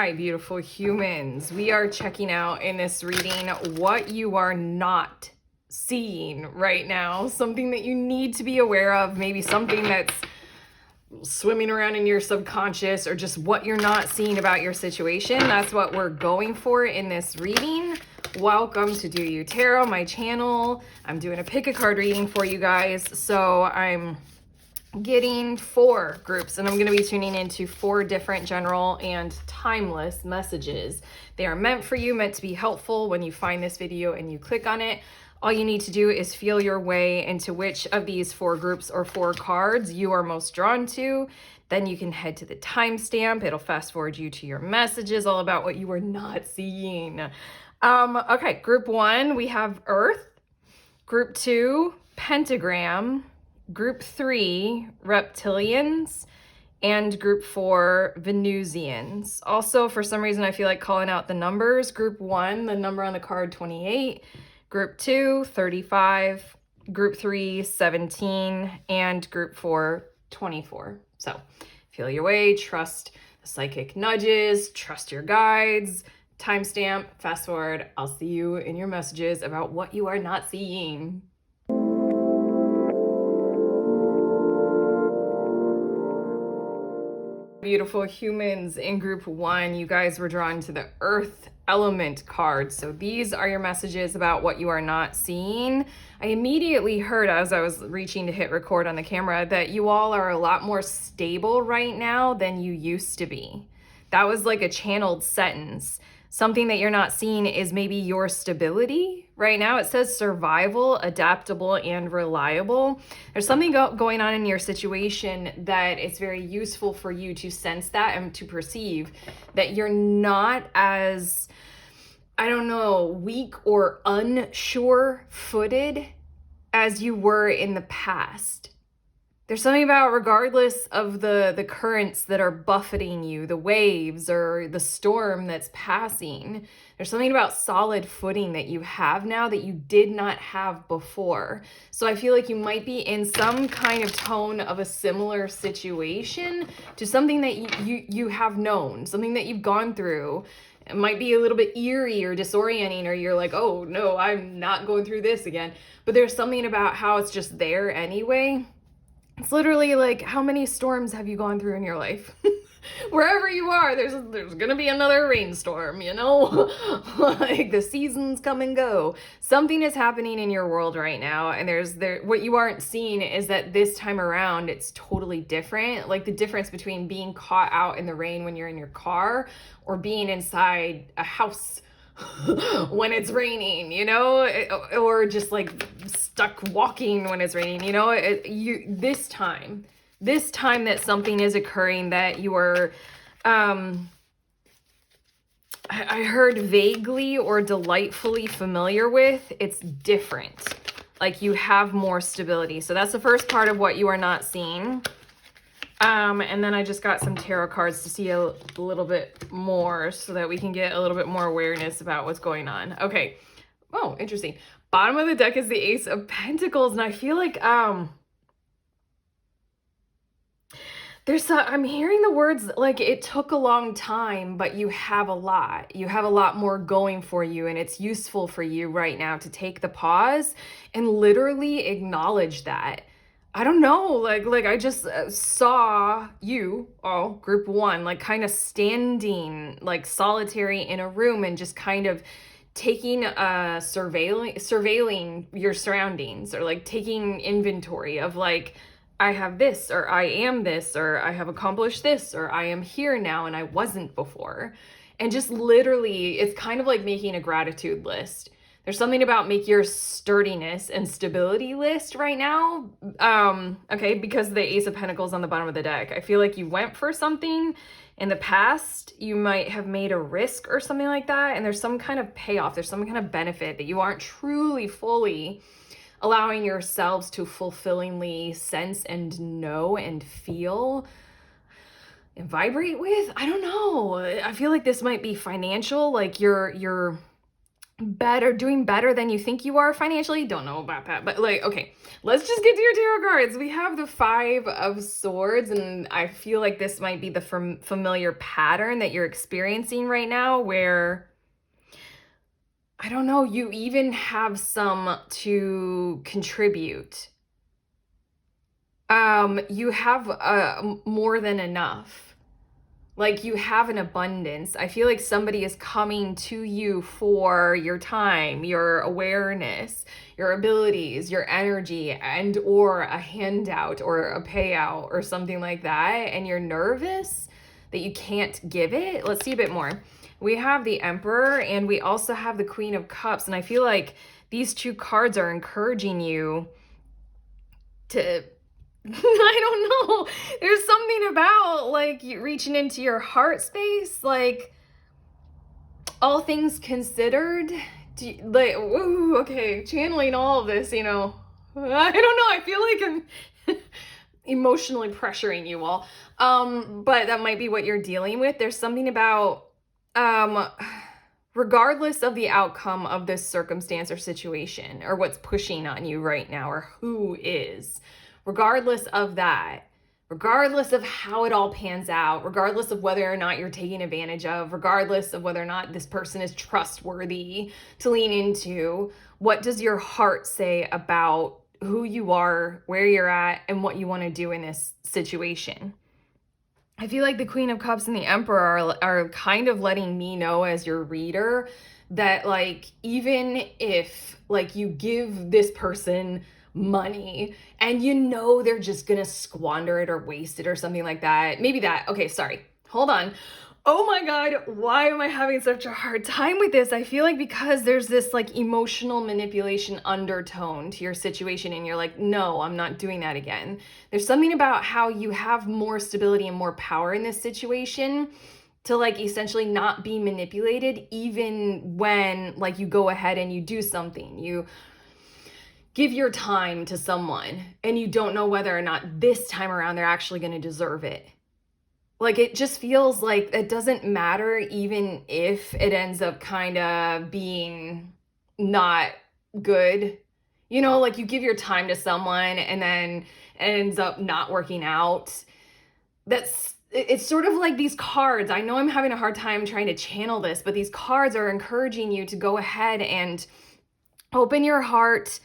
Hi, beautiful humans. We are checking out in this reading what you are not seeing right now. Something that you need to be aware of, maybe something that's swimming around in your subconscious, or just what you're not seeing about your situation. That's what we're going for in this reading. Welcome to Do You Tarot, my channel. I'm doing a pick a card reading for you guys. So I'm getting 4 groups, and I'm going to be tuning into 4 different general and timeless messages. They are meant for you, meant to be helpful. When you find this video and you click on it, all you need to do is feel your way into which of these 4 groups or 4 cards you are most drawn to. Then you can head to the timestamp. It'll fast forward you to your messages all about what you are not seeing. Okay, group 1, we have Earth. Group 2, Pentagram. Group 3, Reptilians, and Group 4, Venusians. Also, for some reason, I feel like calling out the numbers. Group 1, the number on the card, 28. Group 2, 35. Group 3, 17. And Group 4, 24. So, feel your way, trust the psychic nudges, trust your guides. Timestamp, fast forward. I'll see you in your messages about what you are not seeing. Beautiful humans, in group 1, you guys were drawn to the Earth element card. So these are your messages about what you are not seeing. I immediately heard, as I was reaching to hit record on the camera, that you all are a lot more stable right now than you used to be. That was like a channeled sentence. Something that you're not seeing is maybe your stability. Right now it says survival, adaptable, and reliable. There's something going on in your situation that it's very useful for you to sense that and to perceive that you're not as, I don't know, weak or unsure footed as you were in the past. There's something about, regardless of the currents that are buffeting you, the waves or the storm that's passing, there's something about solid footing that you have now that you did not have before. So I feel like you might be in some kind of tone of a similar situation to something that you have known, something that you've gone through. It might be a little bit eerie or disorienting, or you're like, oh no, I'm not going through this again. But there's something about how it's just there anyway. It's literally like, how many storms have you gone through in your life? Wherever you are, there's gonna be another rainstorm, you know? Like, the seasons come and go. Something is happening in your world right now, and what you aren't seeing is that this time around, it's totally different. Like, the difference between being caught out in the rain when you're in your car or being inside a house when it's raining, you know, or just like stuck walking when it's raining, you know. This time that something is occurring that you are, I heard vaguely or delightfully familiar with, it's different. Like, you have more stability. So that's the first part of what you are not seeing. And then I just got some tarot cards to see a little bit more so that we can get a little bit more awareness about what's going on. Okay. Oh, interesting. Bottom of the deck is the Ace of Pentacles, and I feel like, I'm hearing the words like it took a long time, but you have a lot. You have a lot more going for you, and it's useful for you right now to take the pause and literally acknowledge that. I don't know, like I just saw you all, group 1, like kind of standing like solitary in a room and just kind of taking surveilling your surroundings, or like taking inventory of like, I have this, or I am this, or I have accomplished this, or I am here now and I wasn't before. And just literally, it's kind of like making a gratitude list. There's something about make your sturdiness and stability list right now. Okay, because the Ace of Pentacles on the bottom of the deck. I feel like you went for something in the past. You might have made a risk or something like that, and there's some kind of payoff. There's some kind of benefit that you aren't truly fully allowing yourselves to fulfillingly sense and know and feel and vibrate with. I don't know. I feel like this might be financial, like you're doing better than you think you are financially. Don't know about that, but like, okay, let's just get to your tarot cards. We have the Five of Swords, and I feel like this might be the familiar pattern that you're experiencing right now, where I don't know, you even have some to contribute. You have more than enough. Like, you have an abundance. I feel like somebody is coming to you for your time, your awareness, your abilities, your energy, and or a handout or a payout or something like that. And you're nervous that you can't give it. Let's see a bit more. We have the Emperor, and we also have the Queen of Cups. And I feel like these two cards are encouraging you to I don't know. There's something about like you reaching into your heart space, like all things considered. Like, ooh, okay, channeling all of this, I don't know. I feel like I'm emotionally pressuring you all. But that might be what you're dealing with. There's something about, regardless of the outcome of this circumstance or situation, or what's pushing on you right now, or who is. Regardless of that, regardless of how it all pans out, regardless of whether or not you're taking advantage of, regardless of whether or not this person is trustworthy to lean into, what does your heart say about who you are, where you're at, and what you want to do in this situation? I feel like the Queen of Cups and the Emperor are kind of letting me know as your reader that, like, even if like you give this person money and they're just gonna squander it or waste it or something like that. Maybe that. Okay, sorry. Hold on. Oh my God, why am I having such a hard time with this? I feel like because there's this like emotional manipulation undertone to your situation, and you're like, no, I'm not doing that again. There's something about how you have more stability and more power in this situation to like essentially not be manipulated, even when like you go ahead and you do something. You give your time to someone and you don't know whether or not this time around they're actually going to deserve it. Like, it just feels like it doesn't matter even if it ends up kind of being not good. Like you give your time to someone and then it ends up not working out. It's sort of like these cards. I know I'm having a hard time trying to channel this, but these cards are encouraging you to go ahead and open your heart,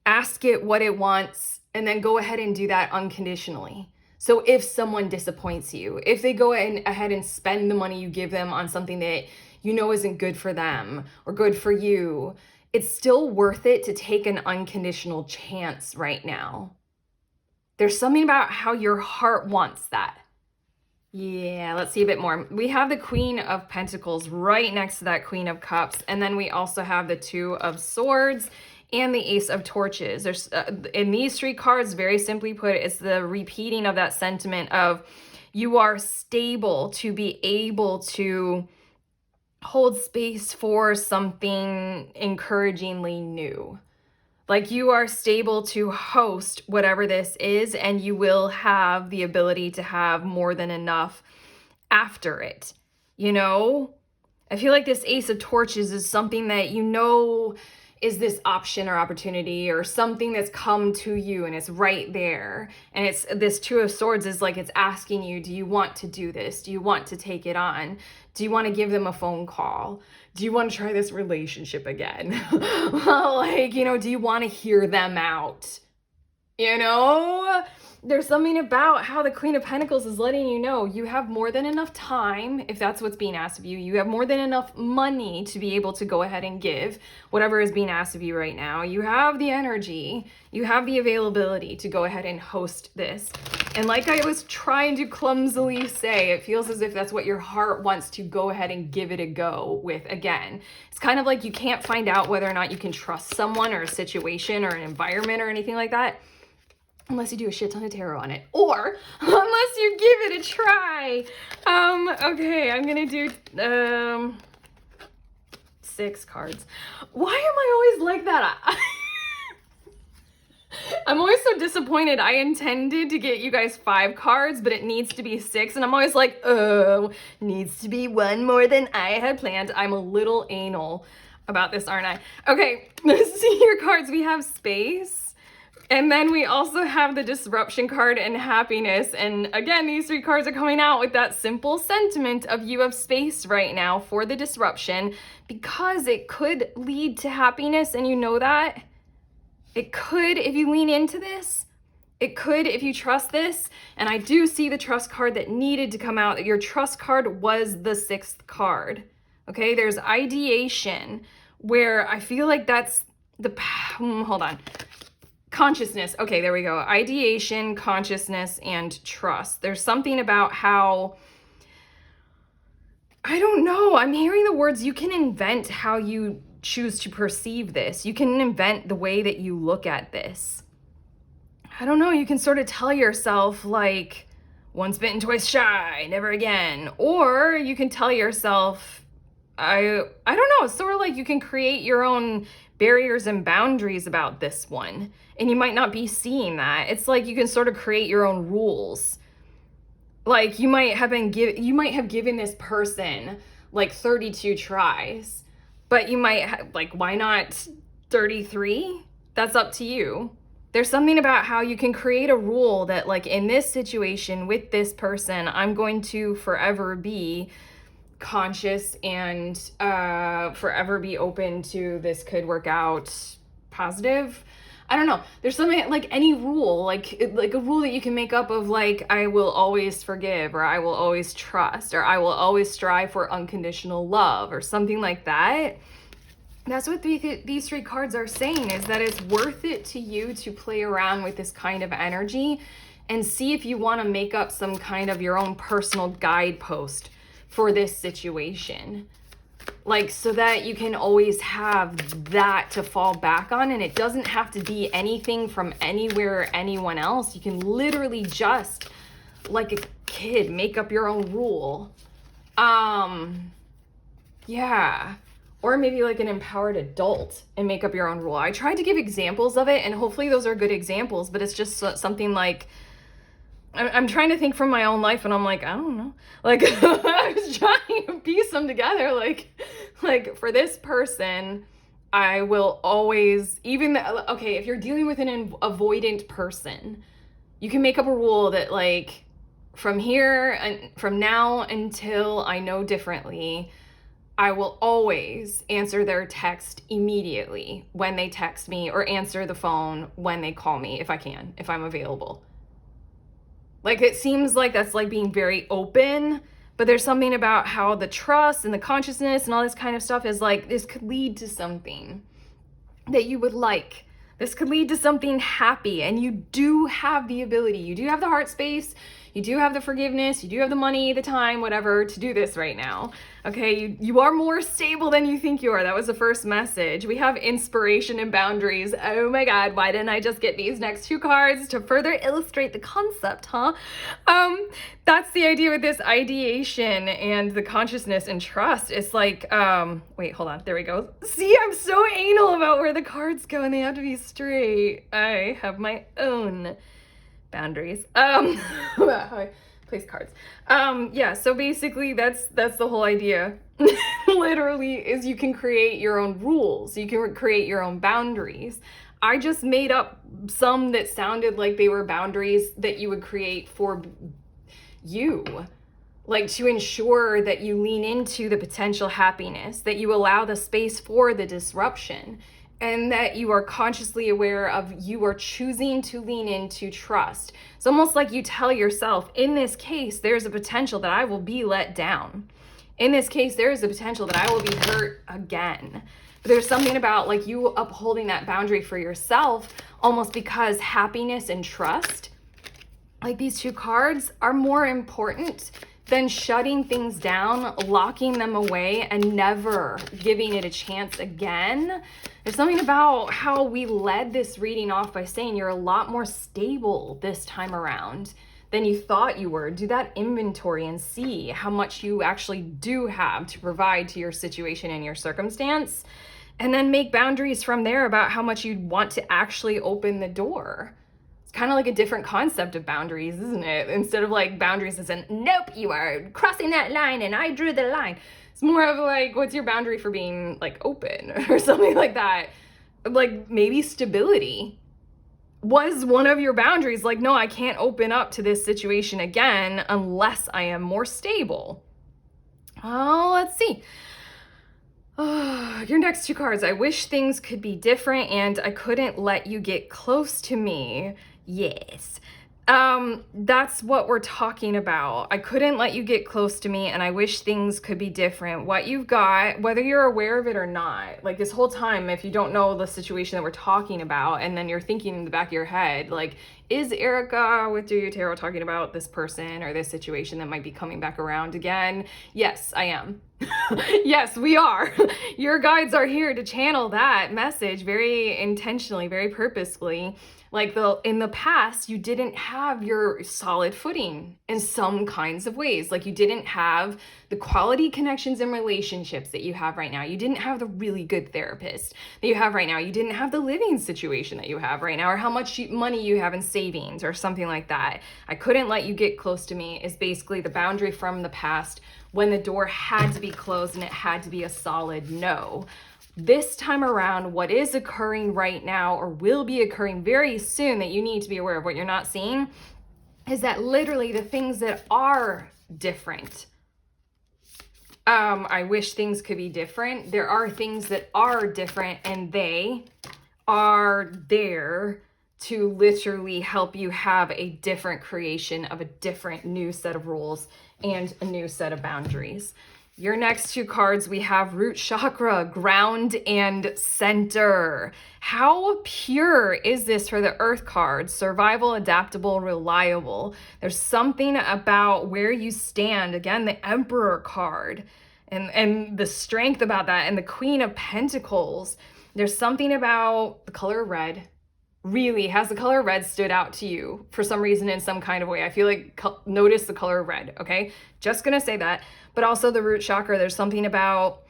ask it what it wants, and then go ahead and do that unconditionally. So if someone disappoints you, if they go ahead and spend the money you give them on something that isn't good for them or good for you, it's still worth it to take an unconditional chance right now. There's something about how your heart wants that. Yeah, let's see a bit more. We have the Queen of Pentacles right next to that Queen of Cups, and then we also have the Two of Swords and the Ace of Torches. There's in these three cards, very simply put, it's the repeating of that sentiment of you are stable to be able to hold space for something encouragingly new. Like, you are stable to host whatever this is, and you will have the ability to have more than enough after it. I feel like this Ace of Torches is something that is this option or opportunity or something that's come to you and it's right there. And it's this Two of Swords is like, it's asking you, do you want to do this? Do you want to take it on? Do you want to give them a phone call? Do you want to try this relationship again? Do you want to hear them out? There's something about how the Queen of Pentacles is letting you know you have more than enough time, if that's what's being asked of you. You have more than enough money to be able to go ahead and give whatever is being asked of you right now. You have the energy, you have the availability to go ahead and host this. And like I was trying to clumsily say, it feels as if that's what your heart wants to go ahead and give it a go with again. It's kind of like you can't find out whether or not you can trust someone or a situation or an environment or anything like that unless you do a shit ton of tarot on it, or unless you give it a try. Okay, I'm gonna do 6 cards. Why am I always like that? I'm always so disappointed. I intended to get you guys 5 cards, but it needs to be 6, and I'm always like, oh, needs to be 1 more than I had planned. I'm a little anal. about this, aren't I? Okay, the senior cards, we have space. And then we also have the disruption card and happiness. And again, these three cards are coming out with that simple sentiment of you have space right now for the disruption, because it could lead to happiness. And you know that. It could, if you lean into this. It could if you trust this. And I do see the trust card that needed to come out. Your trust card was the 6th card. Okay, there's ideation, where I feel like that's the, hold on. Consciousness. Okay, there we go. Ideation, consciousness, and trust. There's something about how, I don't know, I'm hearing the words, you can invent how you choose to perceive this. You can invent the way that you look at this. I don't know, you can sort of tell yourself like, once bitten, twice shy, never again. Or you can tell yourself, I don't know, it's sort of like you can create your own barriers and boundaries about this one. And you might not be seeing that. It's like you can sort of create your own rules. Like you might have given this person like 32 tries, but you might like, why not 33? That's up to you. There's something about how you can create a rule that like in this situation with this person, I'm going to forever be conscious and forever be open to this could work out positive. I don't know. There's something like any rule, like a rule that you can make up of like, I will always forgive, or I will always trust, or I will always strive for unconditional love, or something like that. That's what these three cards are saying, is that it's worth it to you to play around with this kind of energy and see if you want to make up some kind of your own personal guidepost for this situation. Like, so that you can always have that to fall back on, and it doesn't have to be anything from anywhere or anyone else. You can literally just, like a kid, make up your own rule. Yeah. Or maybe like an empowered adult and make up your own rule. I tried to give examples of it, and hopefully those are good examples, but it's just something like, I'm trying to think from my own life, and I'm like, I don't know. Like, I was trying to piece them together. Like for this person, I will always, okay, if you're dealing with an avoidant person, you can make up a rule that like, from here and from now until I know differently, I will always answer their text immediately when they text me, or answer the phone when they call me if I can, if I'm available. Like, it seems like that's like being very open, but there's something about how the trust and the consciousness and all this kind of stuff is like, this could lead to something that you would like. This could lead to something happy, and you do have the ability, you do have the heart space, you do have the forgiveness, you do have the money, the time, whatever, to do this right now. Okay, you are more stable than you think you are. That was the first message. We have inspiration and boundaries. Oh my God, why didn't I just get these next two cards to further illustrate the concept, huh? That's the idea with this ideation and the consciousness and trust. It's like, wait, hold on, there we go. See, I'm so anal about where the cards go, and they have to be straight. I have my own boundaries. How I place cards. Yeah, so basically that's the whole idea. Literally, is you can create your own rules. You can create your own boundaries. I just made up some that sounded like they were boundaries that you would create for you. Like, to ensure that you lean into the potential happiness, that you allow the space for the disruption, and that you are consciously aware of, you are choosing to lean into trust. It's almost like you tell yourself, in this case, there's a potential that I will be let down. In this case, there is a potential that I will be hurt again. But there's something about like you upholding that boundary for yourself, almost because happiness and trust, like these two cards, are more important than shutting things down, locking them away, and never giving it a chance again. There's something about how we led this reading off by saying you're a lot more stable this time around than you thought you were. Do that inventory and see how much you actually do have to provide to your situation and your circumstance, and then make boundaries from there about how much you want to actually open the door. It's kind of like a different concept of boundaries, isn't it? Instead of like boundaries as in, nope, you are crossing that line and I drew the line. It's more of like, what's your boundary for being like open or something like that? Like maybe stability was one of your boundaries. Like, no, I can't open up to this situation again unless I am more stable. Oh, let's see. Oh, your next two cards. I wish things could be different and I couldn't let you get close to me. Yes. That's what we're talking about. I couldn't let you get close to me and I wish things could be different. What you've got, whether you're aware of it or not, like this whole time, if you don't know the situation that we're talking about and then you're thinking in the back of your head, like, is Erica with Do You Tarot talking about this person or this situation that might be coming back around again? Yes, I am. Yes, we are. Your guides are here to channel that message very intentionally, very purposefully. Like in the past, you didn't have your solid footing in some kinds of ways. Like you didn't have the quality connections and relationships that you have right now. You didn't have the really good therapist that you have right now. You didn't have the living situation that you have right now, or how much money you have in savings or something like that. I couldn't let you get close to me is basically the boundary from the past when the door had to be closed and it had to be a solid no. This time around, what is occurring right now or will be occurring very soon that you need to be aware of, what you're not seeing, is that literally the things that are different. I wish things could be different. There are things that are different and they are there to literally help you have a different creation of a different new set of rules and a new set of boundaries. Your next two cards, we have root chakra, ground and center. How pure is this for the earth card? Survival, adaptable, reliable. There's something about where you stand. Again, the emperor card and the strength about that, and the queen of pentacles. There's something about the color red. Really, has the color red stood out to you for some reason in some kind of way? I feel like notice the color red, okay? Just gonna say that. But also the root chakra, there's something about,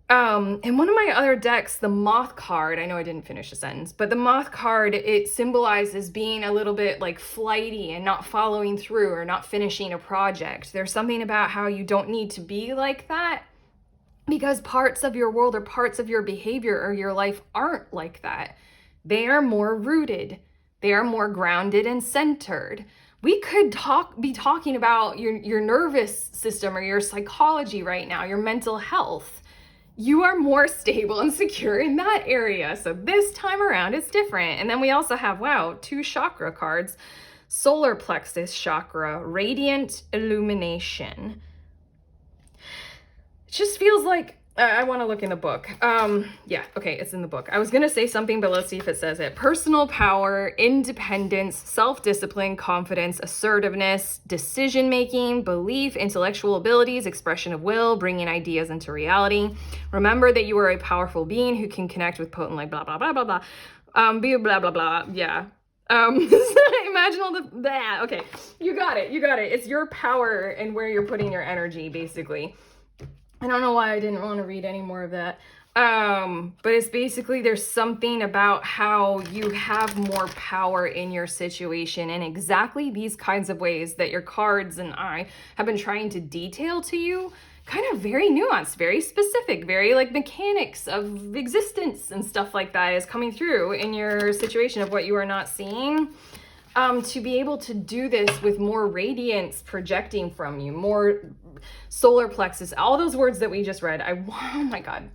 in one of my other decks, the moth card, I know I didn't finish the sentence, but the moth card, it symbolizes being a little bit like flighty and not following through or not finishing a project. There's something about how you don't need to be like that because parts of your world or parts of your behavior or your life aren't like that. They are more rooted. They are more grounded and centered. We could be talking about your nervous system or your psychology right now, your mental health. You are more stable and secure in that area. So this time around, it's different. And then we also have, wow, two chakra cards. Solar plexus chakra, radiant illumination. It just feels like, I want to look in the book. Yeah, okay, it's in the book. I was going to say something, but let's see if it says it. Personal power, independence, self-discipline, confidence, assertiveness, decision-making, belief, intellectual abilities, expression of will, bringing ideas into reality. Remember that you are a powerful being who can connect with potent, like, blah, blah, blah, blah, blah. Be blah, blah, blah, yeah. Imagine all the, okay, you got it. It's your power and where you're putting your energy, basically. I don't know why I didn't want to read any more of that. But it's basically, there's something about how you have more power in your situation in exactly these kinds of ways that your cards and I have been trying to detail to you. Kind of very nuanced, very specific, very like mechanics of existence and stuff like that is coming through in your situation of what you are not seeing. To be able to do this with more radiance projecting from you, more solar plexus, all those words that we just read. Oh my God.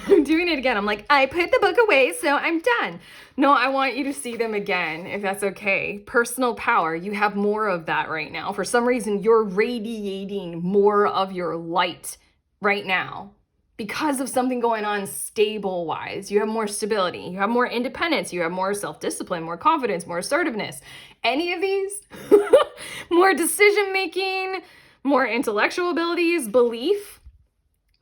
I'm doing it again. I'm like, I put the book away, so I'm done. No, I want you to see them again, if that's okay. Personal power, you have more of that right now. For some reason, you're radiating more of your light right now. Because of something going on stable-wise, you have more stability, you have more independence, you have more self-discipline, more confidence, more assertiveness. Any of these? More decision-making, more intellectual abilities, belief.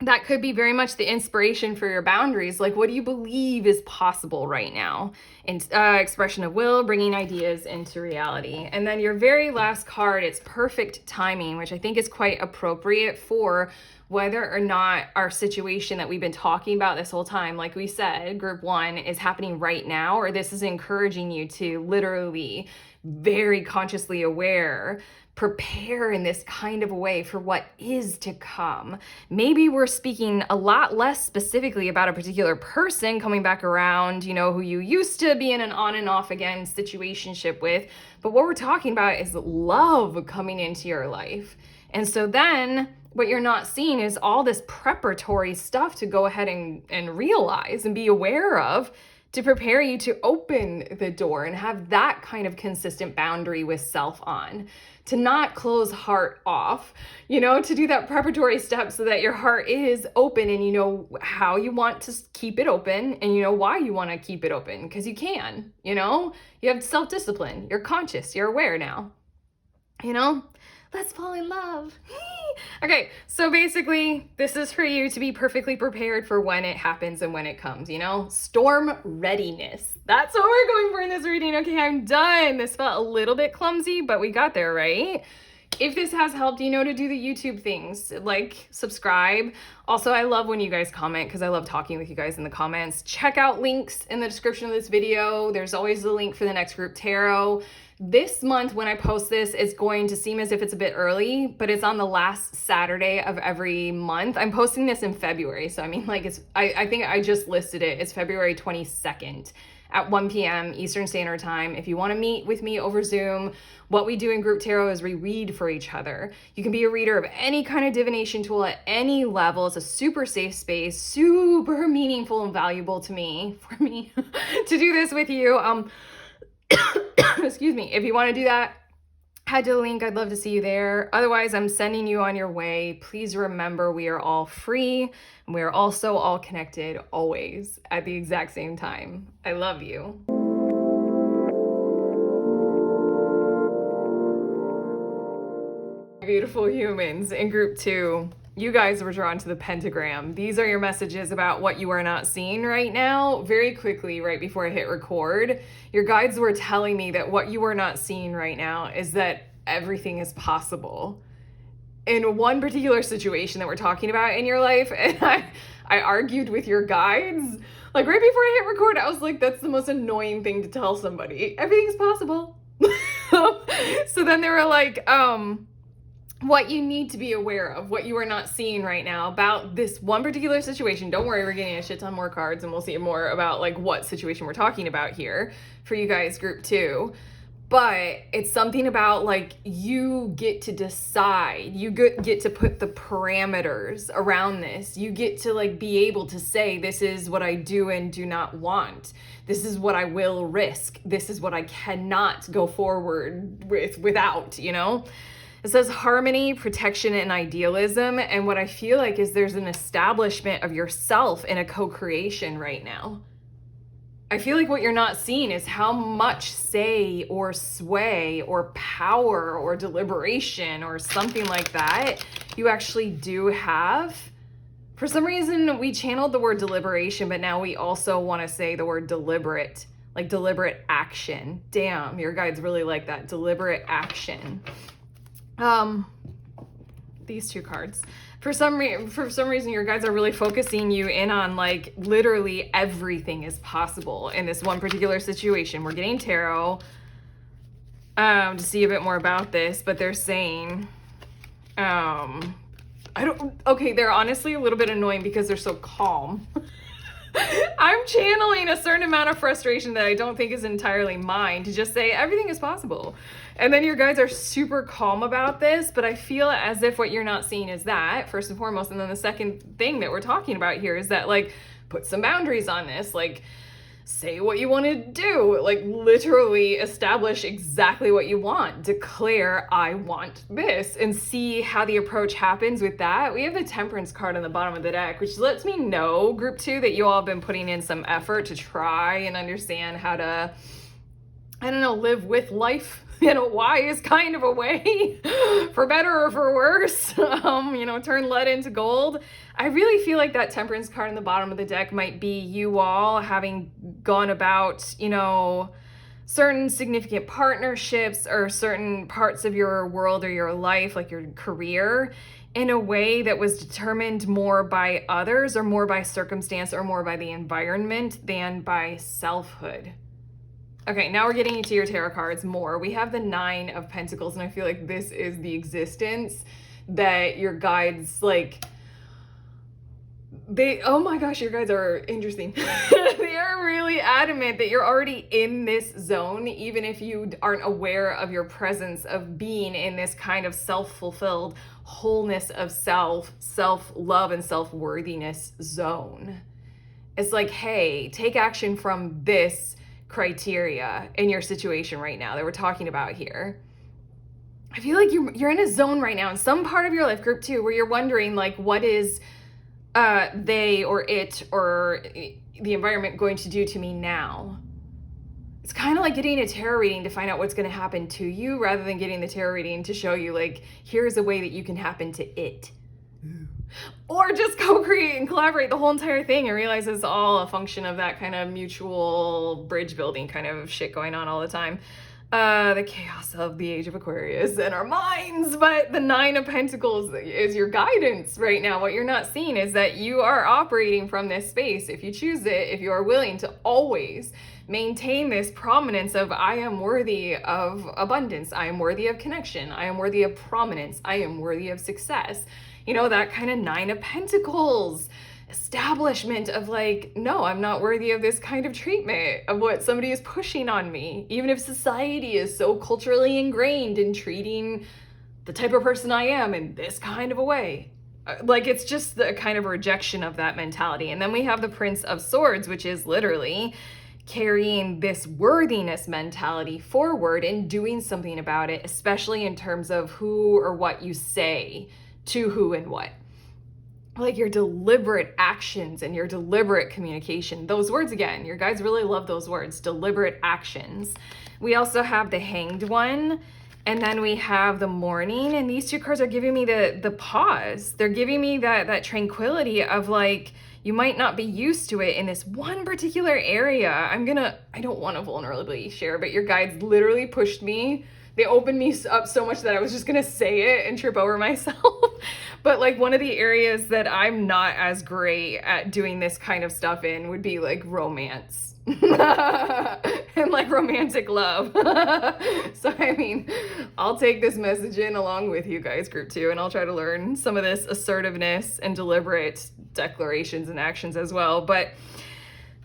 That could be very much the inspiration for your boundaries. Like, what do you believe is possible right now? And expression of will, bringing ideas into reality. And then your very last card, it's perfect timing, which I think is quite appropriate for whether or not our situation that we've been talking about this whole time, like we said, group one, is happening right now, or this is encouraging you to literally very consciously aware, prepare in this kind of a way for what is to come. Maybe we're speaking a lot less specifically about a particular person coming back around, you know, who you used to be in an on and off again situationship with. But what we're talking about is love coming into your life. And so then what you're not seeing is all this preparatory stuff to go ahead and realize and be aware of to prepare you to open the door and have that kind of consistent boundary with self on, to not close heart off, you know, to do that preparatory step so that your heart is open and you know how you want to keep it open and you know why you want to keep it open, because you can, you know, you have self-discipline, you're conscious, you're aware now, you know. Let's fall in love. Okay, so basically, this is for you to be perfectly prepared for when it happens and when it comes, you know? Storm readiness. That's what we're going for in this reading. Okay, I'm done. This felt a little bit clumsy, but we got there, right? If this has helped, you know, to do the YouTube things, like subscribe. Also, I love when you guys comment because I love talking with you guys in the comments. Check out links in the description of this video. There's always the link for the next group tarot. This month, when I post this, it's going to seem as if it's a bit early, but it's on the last Saturday of every month. I'm posting this in February. So I mean, like, I think I just listed it. It's February 22nd at 1 p.m. Eastern Standard Time. If you want to meet with me over Zoom, what we do in group tarot is we read for each other. You can be a reader of any kind of divination tool at any level. It's a super safe space, super meaningful and valuable to me, for me to do this with you. Excuse me. If you want to do that, head to the link. I'd love to see you there. Otherwise, I'm sending you on your way. Please remember, we are all free and we are also all connected always at the exact same time. I love you. Beautiful humans in group 2. You guys were drawn to the pentagram. These are your messages about what you are not seeing right now. Very quickly, right before I hit record, your guides were telling me that what you are not seeing right now is that everything is possible. In one particular situation that we're talking about in your life, and I argued with your guides, like right before I hit record, I was like, that's the most annoying thing to tell somebody. Everything's possible. So then they were like, what you need to be aware of, what you are not seeing right now about this one particular situation. Don't worry, we're getting a shit ton more cards and we'll see more about like what situation we're talking about here for you guys, group 2. But it's something about like you get to decide, you get to put the parameters around this. You get to like be able to say, this is what I do and do not want. This is what I will risk. This is what I cannot go forward without, you know? It says harmony, protection, and idealism. And what I feel like is there's an establishment of yourself in a co-creation right now. I feel like what you're not seeing is how much say or sway or power or deliberation or something like that you actually do have. For some reason, we channeled the word deliberation, but now we also want to say the word deliberate, like deliberate action. Damn, your guides really like that, deliberate action. These two cards, for some reason your guides are really focusing you in on like literally everything is possible in this one particular situation. We're getting tarot to see a bit more about this, but they're saying they're honestly a little bit annoying because they're so calm. I'm channeling a certain amount of frustration that I don't think is entirely mine to just say everything is possible. And then your guys are super calm about this, but I feel as if what you're not seeing is that, first and foremost. And then the second thing that we're talking about here is that like, put some boundaries on this, like say what you want to do, like literally establish exactly what you want, declare I want this, and see how the approach happens with that. We have the Temperance card on the bottom of the deck, which lets me know, group 2, that you all have been putting in some effort to try and understand how to, I don't know, live with life in a wise kind of a way, for better or for worse, turn lead into gold. I really feel like that Temperance card in the bottom of the deck might be you all having gone about, certain significant partnerships or certain parts of your world or your life, like your career, in a way that was determined more by others or more by circumstance or more by the environment than by selfhood. Okay, now we're getting into your tarot cards more. We have the Nine of Pentacles, and I feel like this is the existence that your guides, like, oh my gosh, your guides are interesting. They are really adamant that you're already in this zone, even if you aren't aware of your presence of being in this kind of self-fulfilled wholeness of self-love and self-worthiness zone. It's like, hey, take action from this criteria in your situation right now that we're talking about here. I feel like you're in a zone right now in some part of your life, group 2, where you're wondering, like, what is they or it or the environment going to do to me now? It's kind of like getting a tarot reading to find out what's going to happen to you, rather than getting the tarot reading to show you, like, here's a way that you can happen to it. Or just co-create and collaborate the whole entire thing and realize it's all a function of that kind of mutual bridge building kind of shit going on all the time. The chaos of the age of Aquarius in our minds. But the Nine of Pentacles is your guidance right now. What you're not seeing is that you are operating from this space, if you choose it, if you are willing to always maintain this prominence of, I am worthy of abundance, I am worthy of connection, I am worthy of prominence, I am worthy of success. You know, that kind of Nine of Pentacles establishment of, like, no, I'm not worthy of this kind of treatment, of what somebody is pushing on me, even if society is so culturally ingrained in treating the type of person I am in this kind of a way. Like, it's just the kind of rejection of that mentality. And then we have the Prince of Swords, which is literally carrying this worthiness mentality forward and doing something about it, especially in terms of who or what you say to who and what. Like, your deliberate actions and your deliberate communication. Those words, again, your guides really love those words, deliberate actions. We also have the Hanged One, and then we have the Mourning, and these two cards are giving me the pause. They're giving me that tranquility of, like, you might not be used to it in this one particular area. I don't want to vulnerably share, but your guides literally pushed me. They opened me up so much that I was just going to say it and trip over myself. But, like, one of the areas that I'm not as great at doing this kind of stuff in would be, like, romance and, like, romantic love. So, I mean, I'll take this message in along with you guys, group 2, and I'll try to learn some of this assertiveness and deliberate declarations and actions as well. But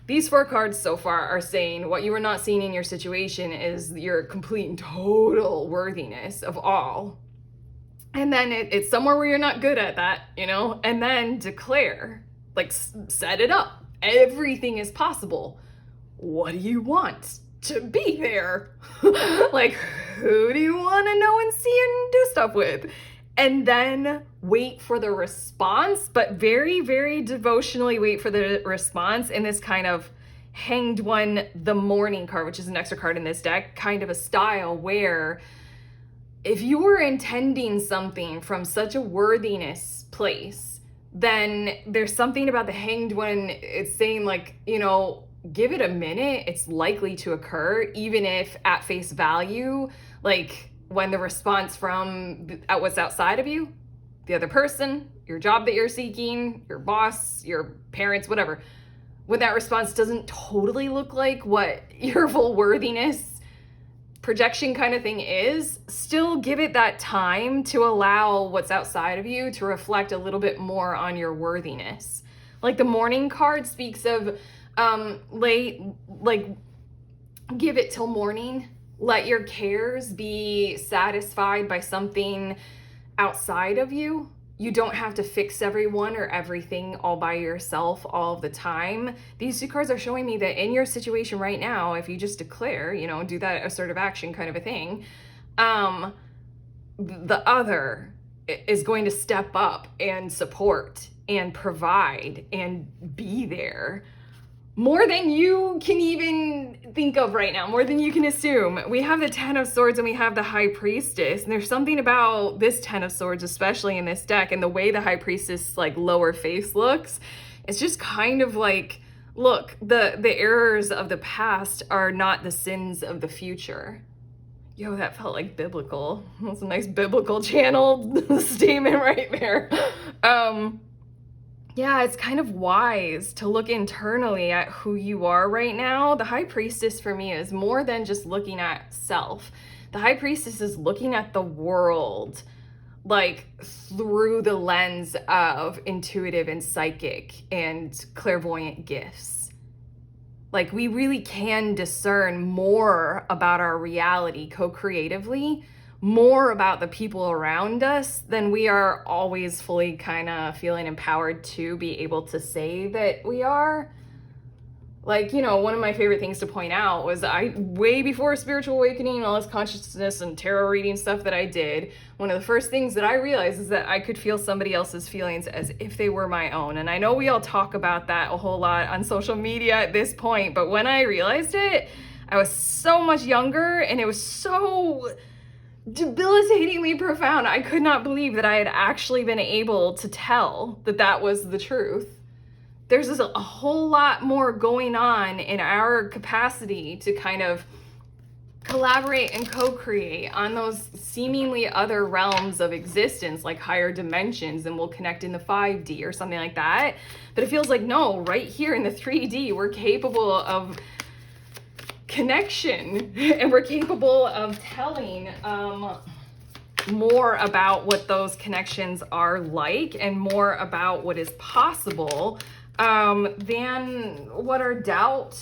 these 4 cards so far are saying what you are not seeing in your situation is your complete and total worthiness of all. And then it's somewhere where you're not good at that, you know? And then declare, like, set it up. Everything is possible. What do you want to be there? Like, who do you want to know and see and do stuff with? And then wait for the response, but very, very devotionally wait for the response in this kind of Hanged One, the Mourning card, which is an extra card in this deck, kind of a style where if you were intending something from such a worthiness place, then there's something about the Hanged One. It's saying, like, you know, give it a minute. It's likely to occur, even if at face value, like, when the response from what's outside of you, the other person, your job that you're seeking, your boss, your parents, whatever, when that response doesn't totally look like what your full worthiness projection kind of thing is, still give it that time to allow what's outside of you to reflect a little bit more on your worthiness. Like, the Mourning card speaks of give it till morning. Let your cares be satisfied by something outside of you. You don't have to fix everyone or everything all by yourself all of the time. These 2 cards are showing me that in your situation right now, if you just declare, you know, do that assertive action kind of a thing, the other is going to step up and support and provide and be there more than you can even think of right now, more than you can assume. We have the Ten of Swords and we have the High Priestess, and there's something about this Ten of Swords, especially in this deck, and the way the High Priestess, like, lower face looks. It's just kind of like, look, the errors of the past are not the sins of the future. Yo, that felt like biblical. That's a nice biblical channeled statement right there. yeah, it's kind of wise to look internally at who you are right now. The high priestess for me is more than just looking at self. The high priestess is looking at the world like through the lens of intuitive and psychic and clairvoyant gifts. Like we really can discern more about our reality co-creatively, more about the people around us than we are always fully kind of feeling empowered to be able to say that we are. Like, you know, one of my favorite things to point out was way before spiritual awakening and all this consciousness and tarot reading stuff that I did, one of the first things that I realized is that I could feel somebody else's feelings as if they were my own. And I know we all talk about that a whole lot on social media at this point, but when I realized it, I was so much younger and it was so debilitatingly profound. I could not believe that I had actually been able to tell that that was the truth. There's just a whole lot more going on in our capacity to kind of collaborate and co-create on those seemingly other realms of existence, like higher dimensions, and we'll connect in the 5D or something like that. But it feels like, no, right here in the 3D, we're capable of connection and we're capable of telling more about what those connections are like and more about what is possible than what are doubt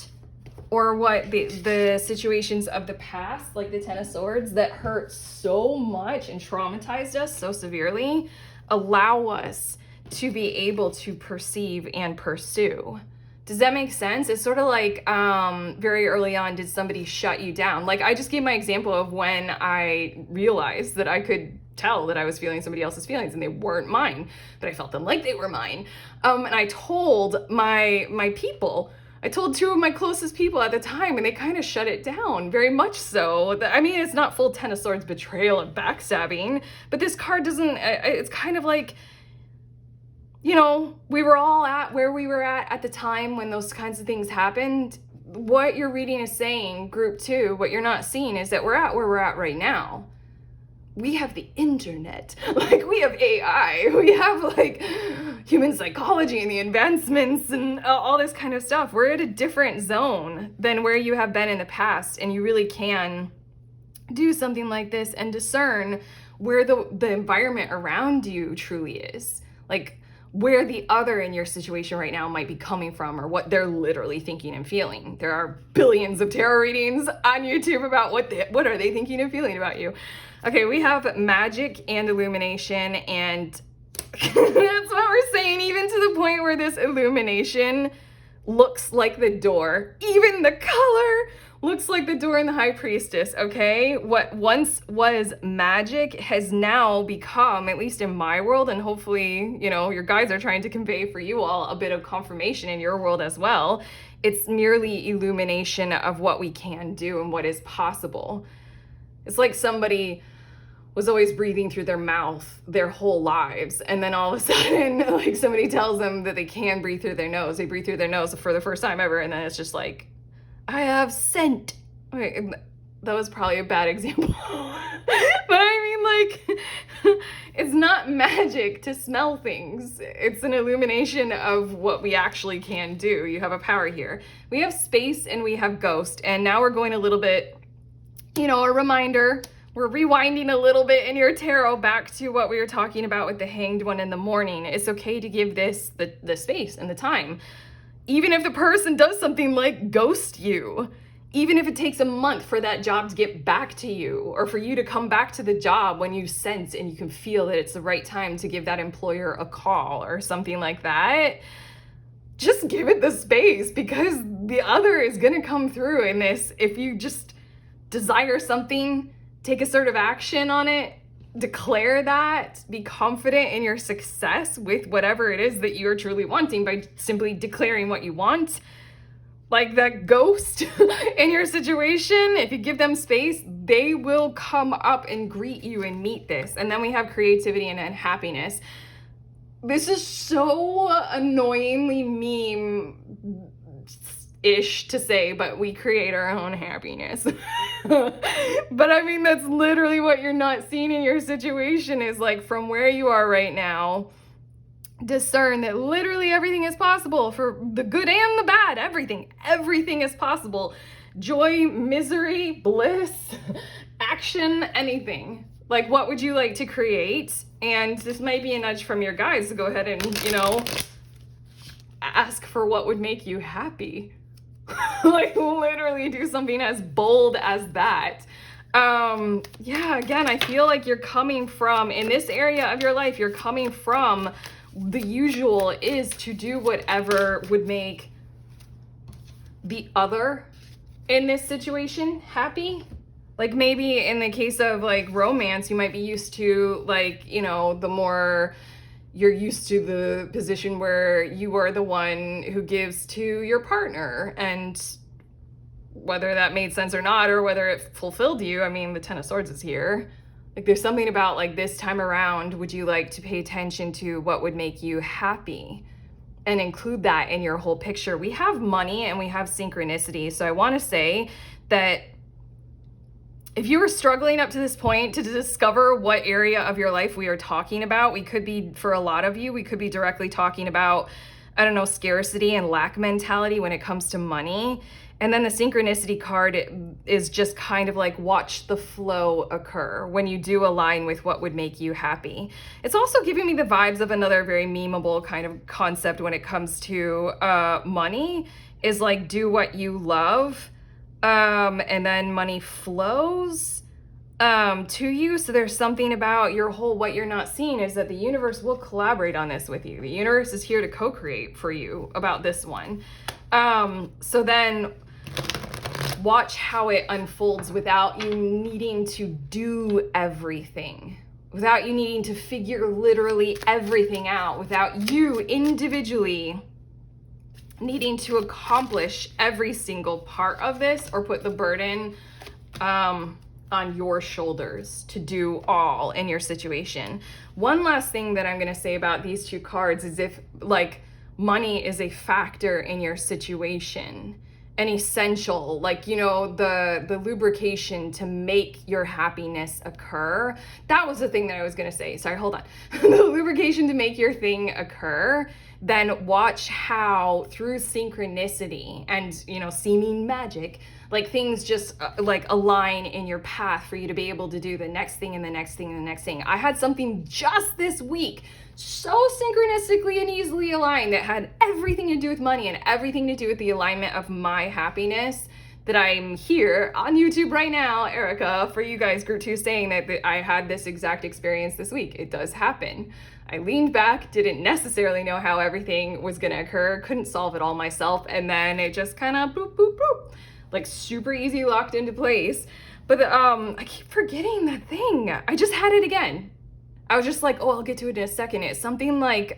or what the situations of the past, like the Ten of Swords, that hurt so much and traumatized us so severely, allow us to be able to perceive and pursue. Does that make sense? It's sort of like very early on, did somebody shut you down? Like I just gave my example of when I realized that I could tell that I was feeling somebody else's feelings and they weren't mine, but I felt them like they were mine. And I told my people, I told two of my closest people at the time, and they kind of shut it down, very much so. I mean, it's not full Ten of Swords betrayal and backstabbing, but this card doesn't, it's kind of like, you know, we were all at where we were at the time when those kinds of things happened. What your reading is saying, group 2, what you're not seeing is that we're at where we're at right now. We have the internet, like we have AI, we have like human psychology and the advancements and all this kind of stuff. We're at a different zone than where you have been in the past, and you really can do something like this and discern where the environment around you truly is. Like where the other in your situation right now might be coming from or what they're literally thinking and feeling. There are billions of tarot readings on YouTube about what are they thinking and feeling about you. Okay, we have magic and illumination, and that's what we're saying, even to the point where this illumination looks like the door. Even the color looks like the door in the High Priestess, okay? What once was magic has now become, at least in my world, and hopefully, you know, your guides are trying to convey for you all a bit of confirmation in your world as well. It's merely illumination of what we can do and what is possible. It's like somebody was always breathing through their mouth their whole lives, and then all of a sudden, like somebody tells them that they can breathe through their nose. They breathe through their nose for the first time ever, and then it's just like, I have scent. Wait, that was probably a bad example. But I mean, like, it's not magic to smell things. It's an illumination of what we actually can do. You have a power here. We have space and we have ghost, and now we're going a little bit, you know, a reminder. We're rewinding a little bit in your tarot back to what we were talking about with the Hanged One in the morning. It's okay to give this the space and the time. Even if the person does something like ghost you, even if it takes a month for that job to get back to you, or for you to come back to the job when you sense and you can feel that it's the right time to give that employer a call or something like that, just give it the space, because the other is gonna come through in this. If you just desire something, take assertive action on it, declare that, be confident in your success with whatever it is that you're truly wanting by simply declaring what you want. Like that ghost in your situation, if you give them space, they will come up and greet you and meet this. And then we have creativity and happiness. This is so annoyingly meme-ish to say, but we create our own happiness. But I mean, that's literally what you're not seeing in your situation, is like from where you are right now, discern that literally everything is possible for the good and the bad. Everything is possible. Joy, misery, bliss, action, anything. Like, what would you like to create? And this might be a nudge from your guides to go ahead and, you know, ask for what would make you happy. Like, literally do something as bold as that. Yeah, again, I feel like you're coming from, in this area of your life, you're coming from the usual is to do whatever would make the other in this situation happy. Like, maybe in the case of like romance, you might be used to, like, you know, the more you're used to the position where you are the one who gives to your partner, and whether that made sense or not, or whether it fulfilled you, I mean, the Ten of Swords is here. Like, there's something about, like, this time around, would you like to pay attention to what would make you happy and include that in your whole picture? We have money and we have synchronicity. So I want to say that if you were struggling up to this point to discover what area of your life we are talking about, we could be, for a lot of you, we could be directly talking about, I don't know, scarcity and lack mentality when it comes to money. And then the synchronicity card is just kind of like, watch the flow occur when you do align with what would make you happy. It's also giving me the vibes of another very memeable kind of concept when it comes to money, is like, do what you love, and then money flows to you. So there's something about your whole, what you're not seeing is that the universe will collaborate on this with you. The universe is here to co-create for you about this one. So then watch how it unfolds without you needing to do everything, without you needing to figure literally everything out, without you individually needing to accomplish every single part of this or put the burden on your shoulders to do all in your situation. One last thing that I'm going to say about these two cards is, if like money is a factor in your situation, an essential, like, you know, the lubrication to make your happiness occur. That was the thing that I was going to say. Sorry, hold on. The lubrication to make your thing occur. Then watch how through synchronicity and, you know, seeming magic, like things just like align in your path for you to be able to do the next thing and the next thing and the next thing. I had something just this week so synchronistically and easily aligned that had everything to do with money and everything to do with the alignment of my happiness, that I'm here on YouTube right now, Erica, for you guys, Group 2, saying that I had this exact experience this week. It does happen. I leaned back, didn't necessarily know how everything was gonna occur, couldn't solve it all myself, and then it just kind of boop, boop, boop, like super easy locked into place. But I keep forgetting that thing. I just had it again. I was just like, oh, I'll get to it in a second. It's something like,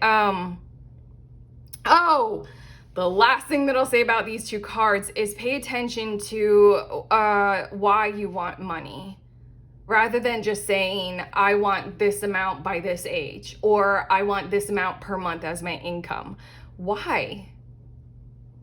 the last thing that I'll say about these two cards is pay attention to why you want money, rather than just saying, I want this amount by this age, or I want this amount per month as my income. Why?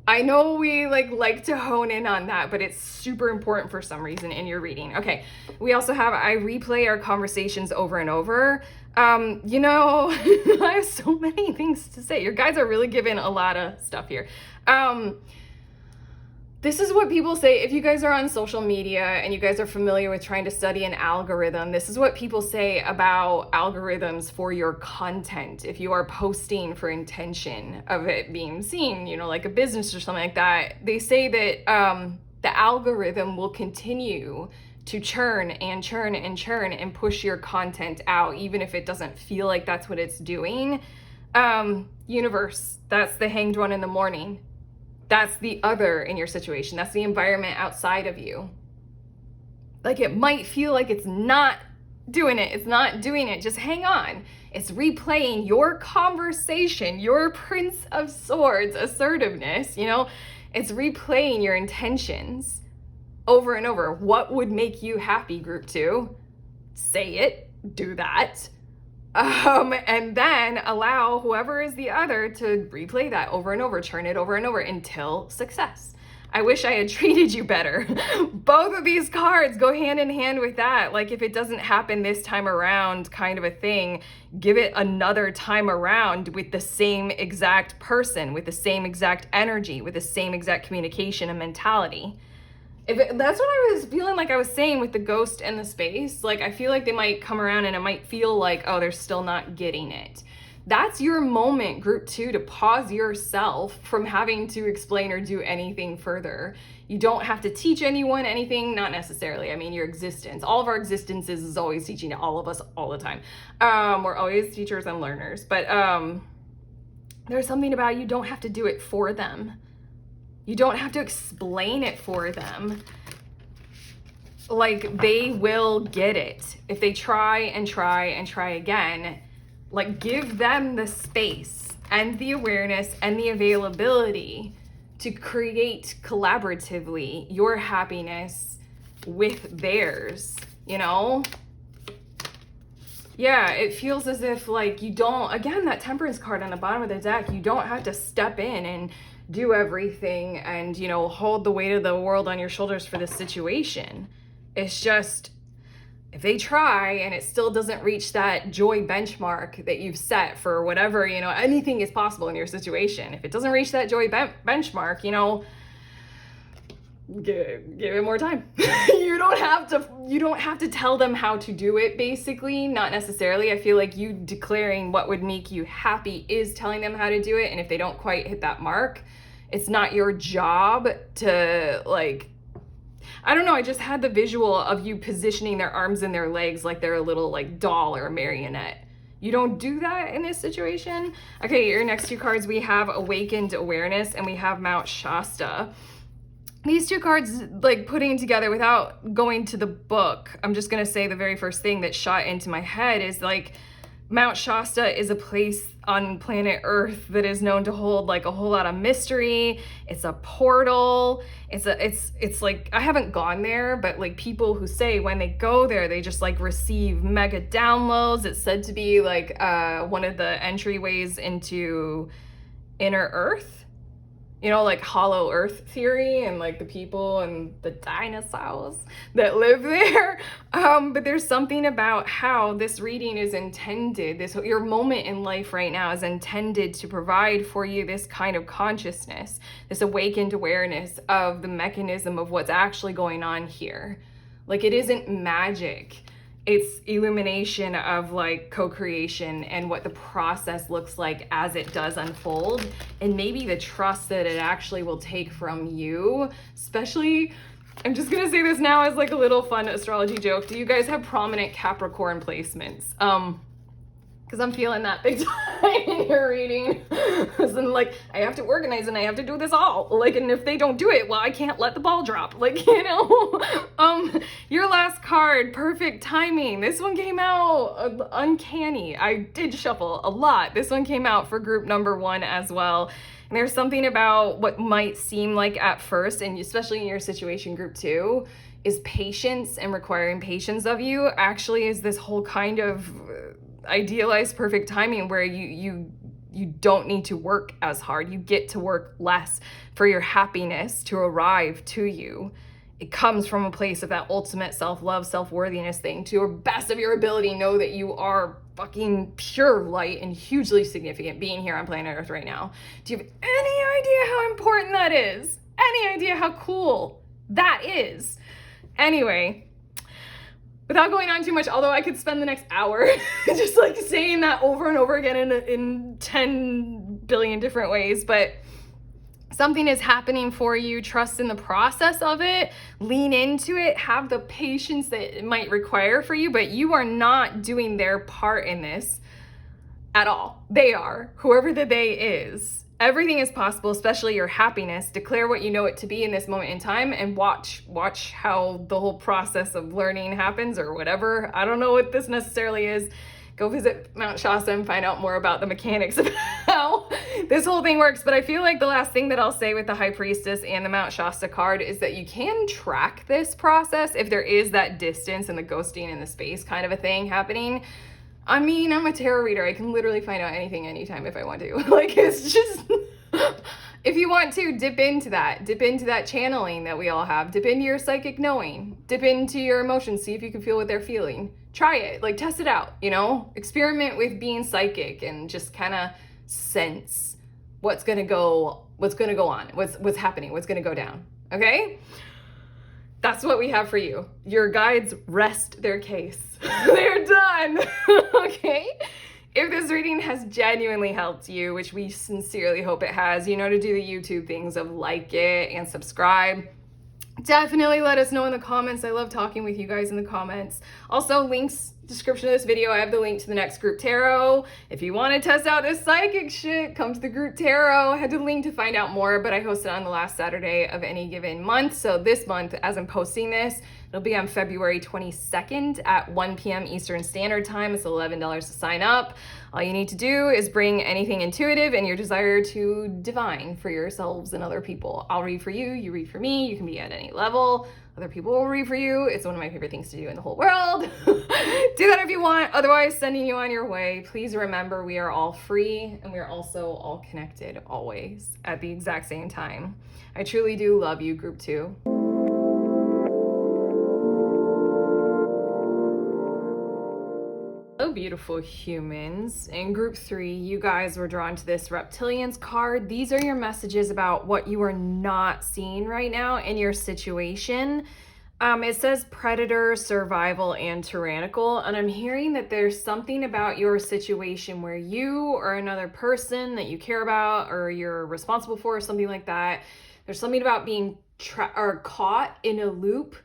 I know we like to hone in on that, but it's super important for some reason in your reading. Okay, we also have, I replay our conversations over and over. You know, I have so many things to say. Your guides are really giving a lot of stuff here. This is what people say. If you guys are on social media and you guys are familiar with trying to study an algorithm, this is what people say about algorithms for your content. If you are posting for intention of it being seen, you know, like a business or something like that, they say that the algorithm will continue to churn and churn and churn and push your content out, even if it doesn't feel like that's what it's doing. Universe, that's the hanged one in the morning. That's the other in your situation. That's the environment outside of you. Like, it might feel like it's not doing it. It's not doing it. Just hang on. It's replaying your conversation, your Prince of Swords assertiveness, you know? It's replaying your intentions over and over. What would make you happy, Group 2? Say it. Do that. And then allow whoever is the other to replay that over and over, churn it over and over until success. I wish I had treated you better. Both of these cards go hand in hand with that. Like, if it doesn't happen this time around, kind of a thing, give it another time around with the same exact person, with the same exact energy, with the same exact communication and mentality. That's what I was feeling like I was saying with the ghost and the space. Like, I feel like they might come around and it might feel like, oh, they're still not getting it. That's your moment, group 2, to pause yourself from having to explain or do anything further. You don't have to teach anyone anything, not necessarily. I mean, your existence, all of our existences is always teaching all of us all the time. We're always teachers and learners, but there's something about you don't have to do it for them. You don't have to explain it for them. Like, they will get it. If they try and try and try again, like, give them the space and the awareness and the availability to create collaboratively your happiness with theirs, you know? Yeah, it feels as if, like, you don't, again, that Temperance card on the bottom of the deck, you don't have to step in and do everything and, you know, hold the weight of the world on your shoulders for this situation. It's just, if they try and it still doesn't reach that joy benchmark that you've set for whatever, you know, anything is possible in your situation. If it doesn't reach that joy benchmark, you know, give it more time. You don't have to tell them how to do it, basically. Not necessarily. I feel like you declaring what would make you happy is telling them how to do it. And if they don't quite hit that mark, it's not your job to, like, I don't know, I just had the visual of you positioning their arms and their legs like they're a little, like, doll or a marionette. You don't do that in this situation. Okay, your next 2 cards, we have Awakened Awareness and we have Mount Shasta. These 2 cards, like, putting together without going to the book, I'm just gonna say the very first thing that shot into my head is, like, Mount Shasta is a place on planet Earth that is known to hold, like, a whole lot of mystery. It's a portal. It's like, I haven't gone there, but, like, people who say when they go there, they just, like, receive mega downloads. It's said to be, like, one of the entryways into inner Earth. You know, like hollow earth theory and, like, the people and the dinosaurs that live there. But there's something about how this reading is intended, your moment in life right now is intended to provide for you this kind of consciousness, this awakened awareness of the mechanism of what's actually going on here. Like, it isn't magic. It's illumination of, like, co-creation and what the process looks like as it does unfold, and maybe the trust that it actually will take from you. Especially, I'm just gonna say this now as, like, a little fun astrology joke. Do you guys have prominent Capricorn placements? Because I'm feeling that big time in your reading. And, like, I have to organize and I have to do this all. Like, and if they don't do it, well, I can't let the ball drop. Like, you know. Your last card, Perfect Timing. This one came out uncanny. I did shuffle a lot. This one came out for group number 1 as well. And there's something about what might seem like at first, and especially in your situation, group 2, is patience and requiring patience of you actually is this whole kind of idealized perfect timing where you don't need to work as hard. You get to work less for your happiness to arrive to you. It comes from a place of that ultimate self-love, self-worthiness thing. To your best of your ability, know that you are fucking pure light and hugely significant being here on planet Earth right now. Do you have any idea how important that is? Any idea how cool that is? Anyway, without going on too much, although I could spend the next hour just, like, saying that over and over again in 10 billion different ways, but something is happening for you. Trust in the process of it. Lean into it. Have the patience that it might require for you, but you are not doing their part in this at all. They are. Whoever the they is. Everything is possible, especially your happiness. Declare what you know it to be in this moment in time and watch how the whole process of learning happens or whatever. I don't know what this necessarily is. Go visit Mount Shasta and find out more about the mechanics of how this whole thing works. But I feel like the last thing that I'll say with the High Priestess and the Mount Shasta card is that you can track this process if there is that distance and the ghosting in the space kind of a thing happening. I mean, I'm a tarot reader. I can literally find out anything anytime if I want to. Like, it's just, if you want to, dip into that channeling that we all have, dip into your psychic knowing, dip into your emotions, see if you can feel what they're feeling. Try it, like test it out, you know, experiment with being psychic and just kind of sense what's gonna go on, what's happening, what's gonna go down. Okay, that's what we have for you. Your guides rest their case. They're done. Okay, if this reading has genuinely helped you, which we sincerely hope it has, you know to do the YouTube things of like it and subscribe. Definitely let us know in the comments. I love talking with you guys in the comments. Also, links, description of this video, I have the link to the next group tarot. If you want to test out this psychic shit, come to the group tarot. I had the link to find out more, but I host it on the last Saturday of any given month. So this month, as I'm posting this, it'll be on February 22nd at 1 p.m. Eastern Standard Time. It's $11 to sign up. All you need to do is bring anything intuitive and your desire to divine for yourselves and other people. I'll read for you, you read for me, you can be at any level. Other people will read for you. It's one of my favorite things to do in the whole world. Do that if you want. Otherwise, sending you on your way. Please remember, we are all free and we are also all connected always at the exact same time. I truly do love you, group 2. Hello, beautiful humans. In group 3, you guys were drawn to this Reptilians card. These are your messages about what you are not seeing right now in your situation. It says predator, survival, and tyrannical. And I'm hearing that there's something about your situation where you or another person that you care about or you're responsible for or something like that. There's something about being caught in a loop.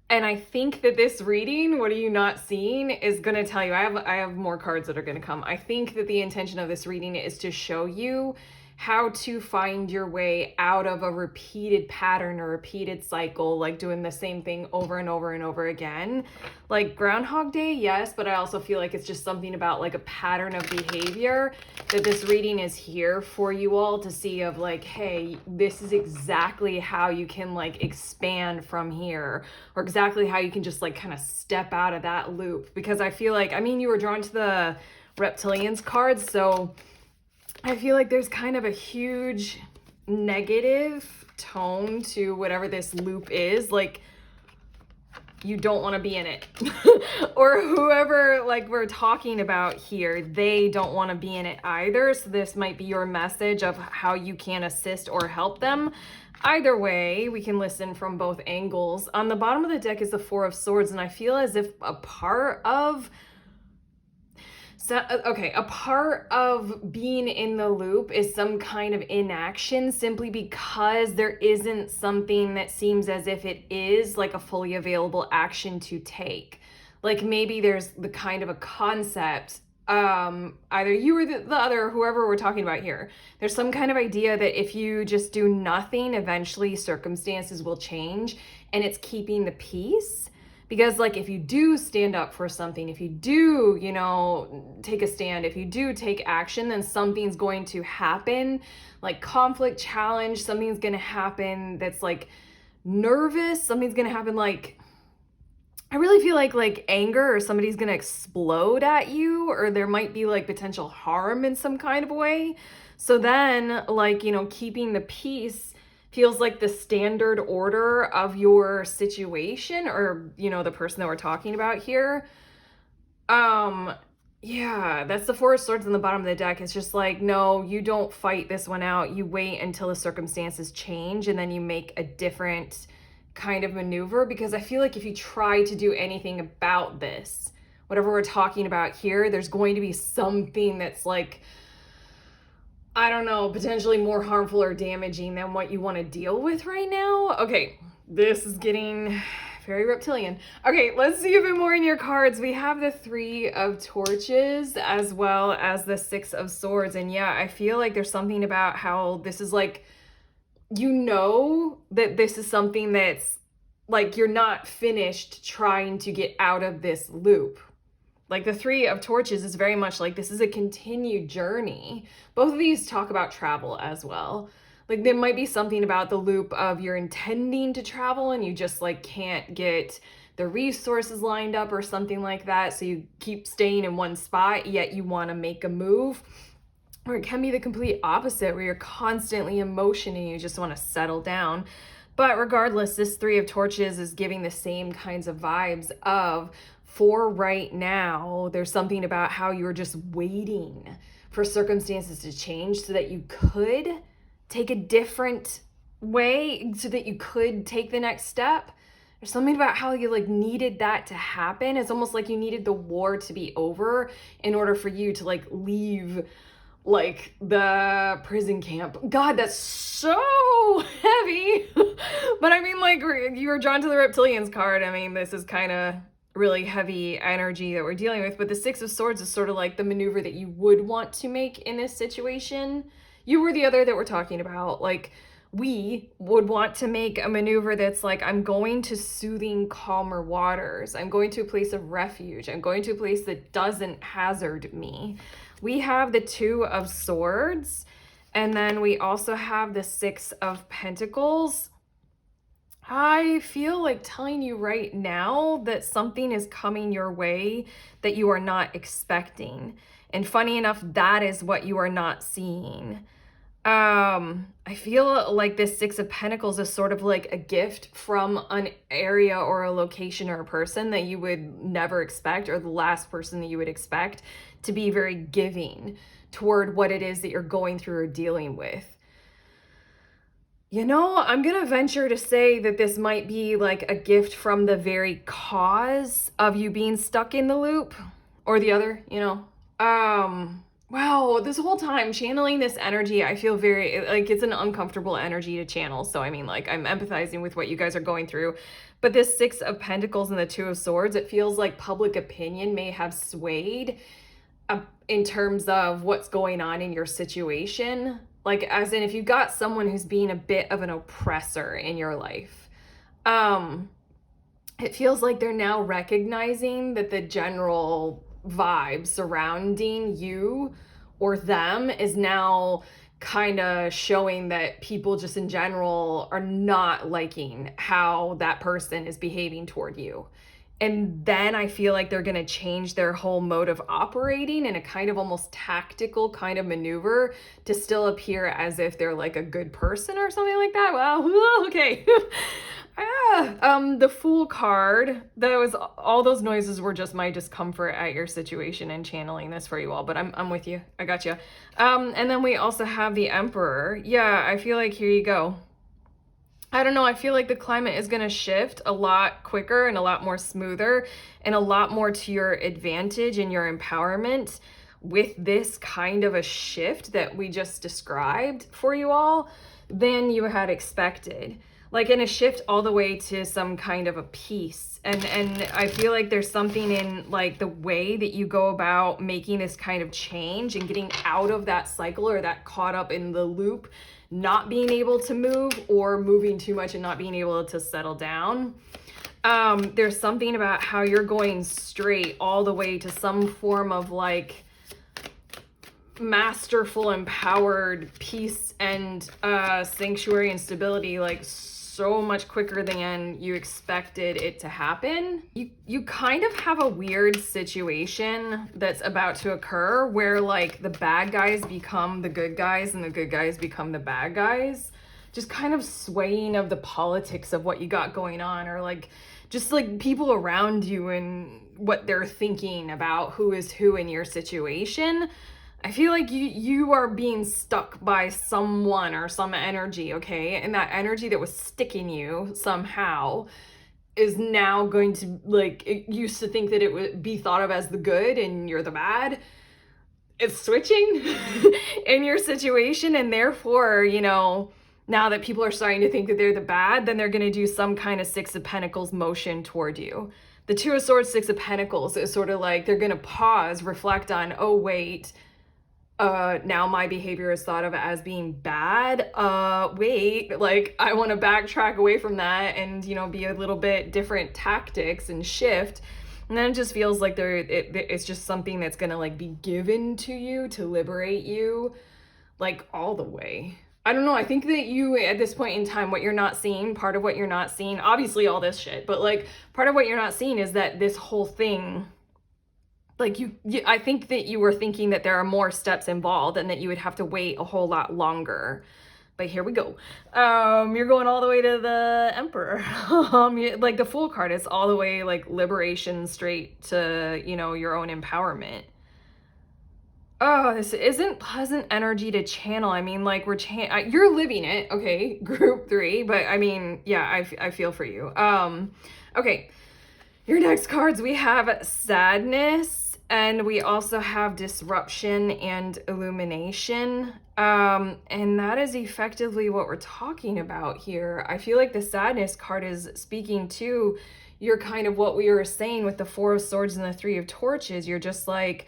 And I think that this reading, what are you not seeing, is going to tell you, I have more cards that are going to come. I think that the intention of this reading is to show you how to find your way out of a repeated pattern or repeated cycle, like doing the same thing over and over and over again. Like Groundhog Day, yes, but I also feel like it's just something about like a pattern of behavior that this reading is here for you all to see of like, hey, this is exactly how you can like expand from here, or exactly how you can just like kind of step out of that loop. Because I feel like, I mean, you were drawn to the Reptilians cards, so I feel like there's kind of a huge negative tone to whatever this loop is. Like, you don't want to be in it. Or whoever like we're talking about here, they don't want to be in it either. So this might be your message of how you can assist or help them. Either way, we can listen from both angles. On the bottom of the deck is the Four of Swords, and I feel as if a part of being in the loop is some kind of inaction, simply because there isn't something that seems as if it is like a fully available action to take. Like maybe there's the kind of a concept, either you or the other, whoever we're talking about here, there's some kind of idea that if you just do nothing, eventually circumstances will change, and it's keeping the peace. Because like if you do stand up for something, if you do, you know, take a stand, if you do take action, then something's going to happen, like conflict, challenge, something's going to happen that's like nervous, something's going to happen like, I really feel like anger, or somebody's going to explode at you, or there might be like potential harm in some kind of a way. So then like, you know, keeping the peace feels like the standard order of your situation, or, you know, the person that we're talking about here. Yeah, that's the Four of Swords on the bottom of the deck. It's just like, no, you don't fight this one out. You wait until the circumstances change, and then you make a different kind of maneuver. Because I feel like if you try to do anything about this, whatever we're talking about here, there's going to be something that's like, I don't know, potentially more harmful or damaging than what you want to deal with right now. Okay, this is getting very reptilian. Okay, let's see a bit more in your cards. We have the Three of Torches as well as the Six of Swords. And yeah, I feel like there's something about how this is like, you know that this is something that's like you're not finished trying to get out of this loop. Like the Three of Torches is very much like this is a continued journey. Both of these talk about travel as well. Like there might be something about the loop of you're intending to travel and you just like can't get the resources lined up or something like that. So you keep staying in one spot, yet you want to make a move. Or it can be the complete opposite, where you're constantly in motion and you just want to settle down. But regardless, this Three of Torches is giving the same kinds of vibes of, for right now, there's something about how you're just waiting for circumstances to change so that you could take a different way, so that you could take the next step. There's something about how you like needed that to happen. It's almost like you needed the war to be over in order for you to like leave like the prison camp. God, that's so heavy. But I mean, like, you were drawn to the Reptilians card. I mean, this is kind of really heavy energy that we're dealing with. But the Six of Swords is sort of like the maneuver that you would want to make in this situation. You were the other that we're talking about. Like, we would want to make a maneuver that's like, I'm going to soothing, calmer waters. I'm going to a place of refuge. I'm going to a place that doesn't hazard me. We have the Two of Swords, and then we also have the Six of Pentacles. I feel like telling you right now that something is coming your way that you are not expecting. And funny enough, that is what you are not seeing. I feel like this Six of Pentacles is sort of like a gift from an area or a location or a person that you would never expect, or the last person that you would expect to be very giving toward what it is that you're going through or dealing with. You know, I'm gonna venture to say that this might be like a gift from the very cause of you being stuck in the loop, or the other, you know. Wow, this whole time channeling this energy, I feel very like it's an uncomfortable energy to channel. So I mean, like, I'm empathizing with what you guys are going through. But this Six of Pentacles and the Two of Swords, it feels like public opinion may have swayed in terms of what's going on in your situation. Like, as in, if you've got someone who's being a bit of an oppressor in your life, it feels like they're now recognizing that the general vibe surrounding you or them is now kind of showing that people just in general are not liking how that person is behaving toward you. And then I feel like they're going to change their whole mode of operating in a kind of almost tactical kind of maneuver to still appear as if they're like a good person or something like that. Wow. Okay. The Fool card, all those noises were just my discomfort at your situation and channeling this for you all, but I'm with you. I got you. And then we also have the Emperor. Yeah, I feel like here you go. I don't know, I feel like the climate is going to shift a lot quicker and a lot more smoother and a lot more to your advantage and your empowerment with this kind of a shift that we just described for you all than you had expected. Like, in a shift all the way to some kind of a peace. And I feel like there's something in like the way that you go about making this kind of change and getting out of that cycle or that caught up in the loop, not being able to move or moving too much and not being able to settle down. There's something about how you're going straight all the way to some form of like masterful, empowered peace and sanctuary and stability, like so much quicker than you expected it to happen. You kind of have a weird situation that's about to occur where like the bad guys become the good guys and the good guys become the bad guys. Just kind of swaying of the politics of what you got going on, or like just like people around you and what they're thinking about who is who in your situation. I feel like you are being stuck by someone or some energy, okay? And that energy that was sticking you somehow is now going to, like, it used to think that it would be thought of as the good and you're the bad. It's switching in your situation, and therefore, you know, now that people are starting to think that they're the bad, then they're going to do some kind of Six of Pentacles motion toward you. The Two of Swords, Six of Pentacles is sort of like they're going to pause, reflect on, oh, wait, now my behavior is thought of as being bad. Wait, like I want to backtrack away from that and, you know, be a little bit different tactics and shift. And then it just feels like it's just something that's going to like be given to you to liberate you, like all the way. I don't know. I think that you, at this point in time, what you're not seeing, part of what you're not seeing, obviously all this shit, but like part of what you're not seeing is that this whole thing, like I think that you were thinking that there are more steps involved and that you would have to wait a whole lot longer. But here we go. You're going all the way to the Emperor. Like the Fool card is all the way like liberation straight to, you know, your own empowerment. Oh, this isn't pleasant energy to channel. I mean, like you're living it, okay, group 3, but I mean, yeah, I feel for you. Okay, your next cards, we have sadness, and we also have disruption and illumination. And that is effectively what we're talking about here. I feel like the sadness card is speaking to your kind of what we were saying with the 4 of Swords and the 3 of Torches. You're just like,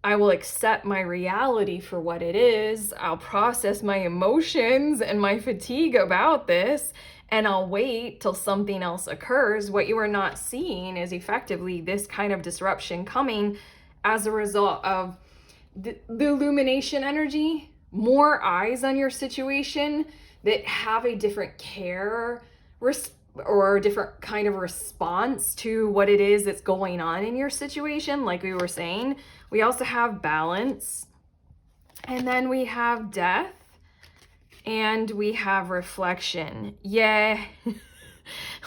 I will accept my reality for what it is. I'll process my emotions and my fatigue about this, and I'll wait till something else occurs. What you are not seeing is effectively this kind of disruption coming as a result of the illumination energy, more eyes on your situation that have a different care or a different kind of response to what it is that's going on in your situation. Like we were saying, we also have balance, and then we have death, and we have reflection. Yeah.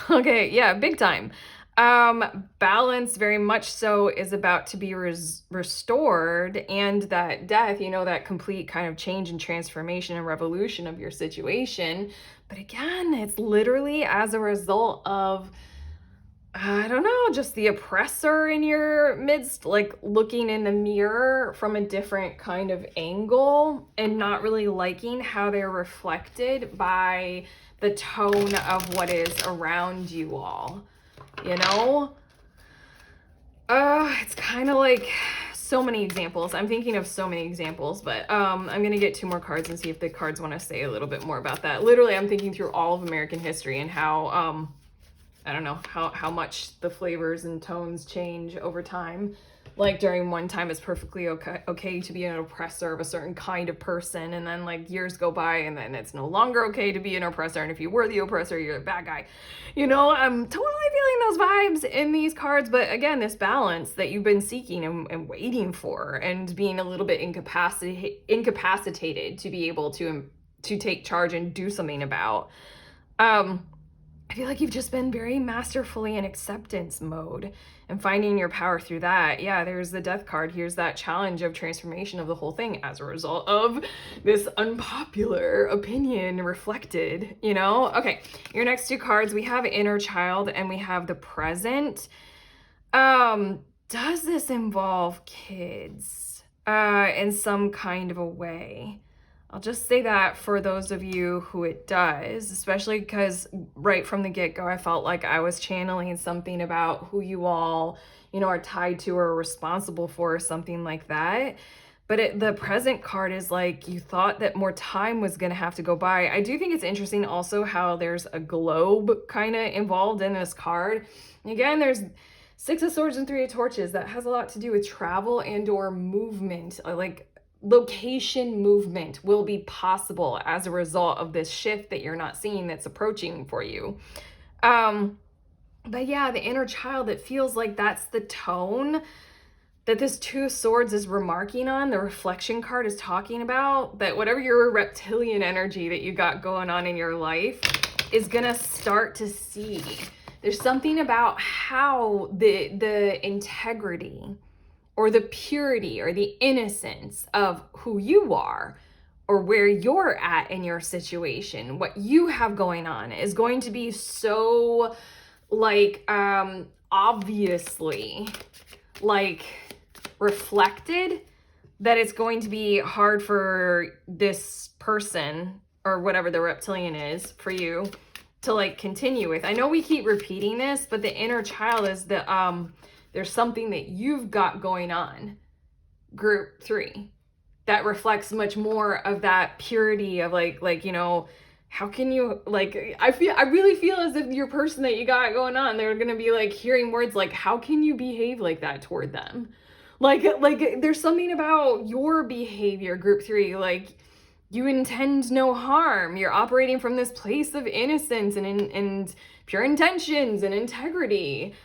Okay, yeah, big time. Balance very much so is about to be restored, and that death, you know, that complete kind of change and transformation and revolution of your situation. But again, it's literally as a result of, I don't know, just the oppressor in your midst, like looking in the mirror from a different kind of angle and not really liking how they're reflected by the tone of what is around you all, you know? It's kind of like so many examples. I'm thinking of so many examples, but I'm going to get 2 more cards and see if the cards want to say a little bit more about that. Literally, I'm thinking through all of American history and how, I don't know, how much the flavors and tones change over time. Like during one time, it's perfectly okay to be an oppressor of a certain kind of person. And then like years go by and then it's no longer okay to be an oppressor. And if you were the oppressor, you're the bad guy. You know, I'm totally feeling those vibes in these cards. But again, this balance that you've been seeking and waiting for, and being a little bit incapacitated to be able to take charge and do something about. I feel like you've just been very masterfully in acceptance mode and finding your power through that. Yeah, there's the death card. Here's that challenge of transformation of the whole thing as a result of this unpopular opinion reflected, you know? Okay, your next 2 cards, we have inner child and we have the present. Does this involve kids in some kind of a way? I'll just say that for those of you who it does, especially because right from the get-go, I felt like I was channeling something about who you all, you know, are tied to or responsible for, or something like that. But the present card is like, you thought that more time was going to have to go by. I do think it's interesting also how there's a globe kind of involved in this card. And again, there's 6 of Swords and 3 of Torches. That has a lot to do with travel and or movement, like location movement will be possible as a result of this shift that you're not seeing that's approaching for you. But yeah, the inner child, it feels like that's the tone that this 2 of Swords is remarking on. The reflection card is talking about that whatever your reptilian energy that you got going on in your life is gonna start to see. There's something about how the integrity or the purity or the innocence of who you are or where you're at in your situation, what you have going on is going to be so like obviously like reflected that it's going to be hard for this person or whatever the reptilian is for you to like continue with. I know we keep repeating this, but the inner child is the there's something that you've got going on, group 3, that reflects much more of that purity of like, you know, how can you, like, I really feel as if your person that you got going on, they're going to be like hearing words like, how can you behave like that toward them? Like there's something about your behavior, group 3, like you intend no harm. You're operating from this place of innocence and pure intentions and integrity.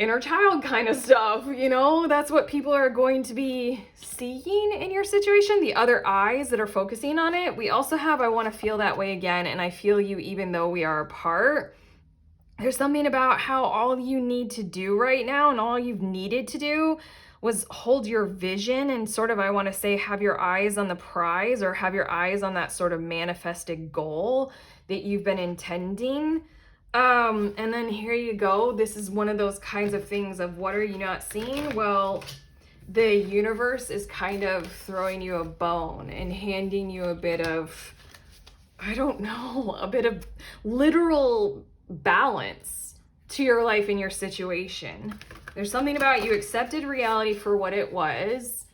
inner child kind of stuff, you know? That's what people are going to be seeing in your situation, the other eyes that are focusing on it. We also have, I want to feel that way again, and I feel you even though we are apart. There's something about how all you need to do right now and all you've needed to do was hold your vision and sort of, I want to say, have your eyes on the prize, or have your eyes on that sort of manifested goal that you've been intending. And then here you go. This is one of those kinds of things of, what are you not seeing? Well, the universe is kind of throwing you a bone and handing you a bit of, I don't know, a bit of literal balance to your life and your situation. There's something about, you accepted reality for what it was.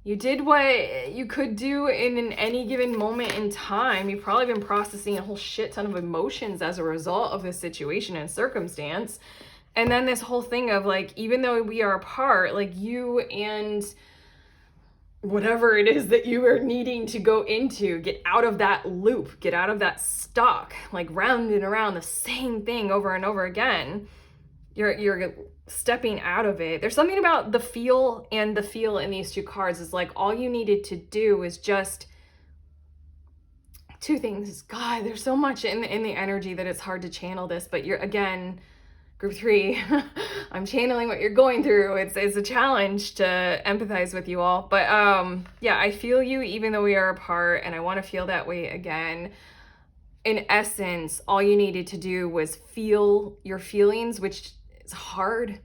You did what you could do in any given moment in time. You've probably been processing a whole shit ton of emotions as a result of this situation and circumstance. And then this whole thing of like, even though we are apart, like you and whatever it is that you are needing to go into, get out of that loop, get out of that stuck, like round and around the same thing over and over again. You're stepping out of it. There's something about the feel, and the feel in these two cards is like, all you needed to do is just two things. God, there's so much in the energy that it's hard to channel this, but you're, again, group 3, I'm channeling what you're going through. It's a challenge to empathize with you all. But yeah, I feel you even though we are apart, and I want to feel that way again. In essence, all you needed to do was feel your feelings, which is hard,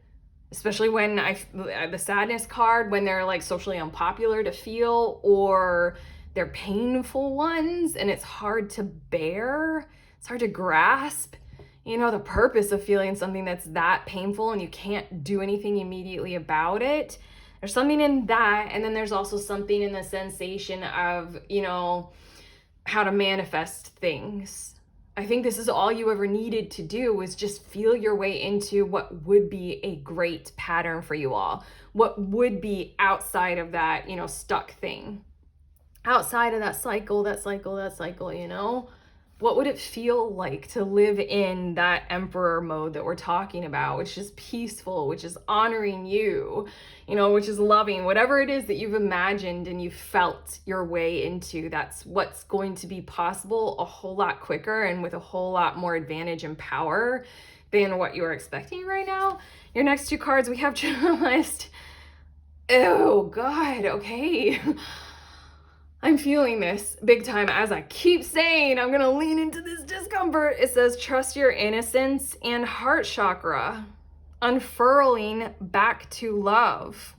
especially when the sadness card, when they're like socially unpopular to feel, or they're painful ones, and it's hard to bear. It's hard to grasp. You know, the purpose of feeling something that's that painful and you can't do anything immediately about it. There's something in that. And then there's also something in the sensation of, you know, how to manifest things. I think this is all you ever needed to do, was just feel your way into what would be a great pattern for you all. What would be outside of that, you know, stuck thing. Outside of that cycle, you know? What would it feel like to live in that emperor mode that we're talking about, which is peaceful, which is honoring you, you know, which is loving, whatever it is that you've imagined and you felt your way into. That's what's going to be possible a whole lot quicker and with a whole lot more advantage and power than what you are expecting right now. Your next two cards, we have journalist. Oh God, okay. I'm feeling this big time. As I keep saying, I'm gonna lean into this discomfort. It says, trust your innocence and heart chakra, unfurling back to love.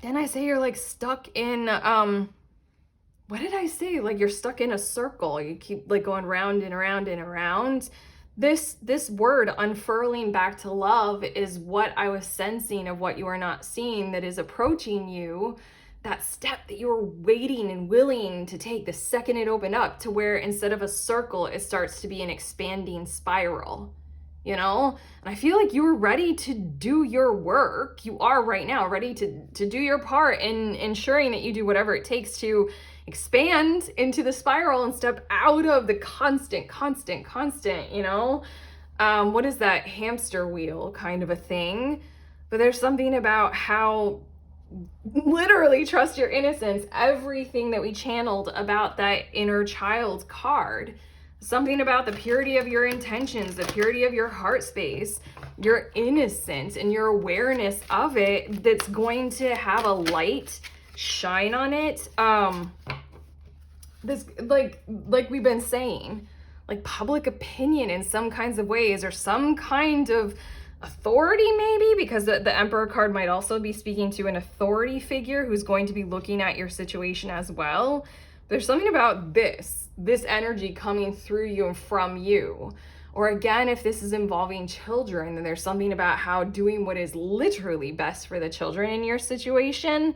Then I say you're like stuck in, what did I say? Like you're stuck in a circle. You keep like going round and around and around. This word, unfurling back to love, is what I was sensing of what you are not seeing that is approaching you. That step that you were waiting and willing to take the second it opened up, to where instead of a circle, it starts to be an expanding spiral, you know? And I feel like you were ready to do your work. You are right now ready to do your part in ensuring that you do whatever it takes to expand into the spiral and step out of the constant, you know? What is that hamster wheel kind of a thing? But there's something about how, literally, trust your innocence, everything that we channeled about that inner child card, something about the purity of your intentions, the purity of your heart space, your innocence and your awareness of it, that's going to have a light shine on it. This, like we've been saying, like public opinion in some kinds of ways, or some kind of authority maybe, because the Emperor card might also be speaking to an authority figure who's going to be looking at your situation as well. There's something about this energy coming through you and from you. Or again, if this is involving children, then there's something about how doing what is literally best for the children in your situation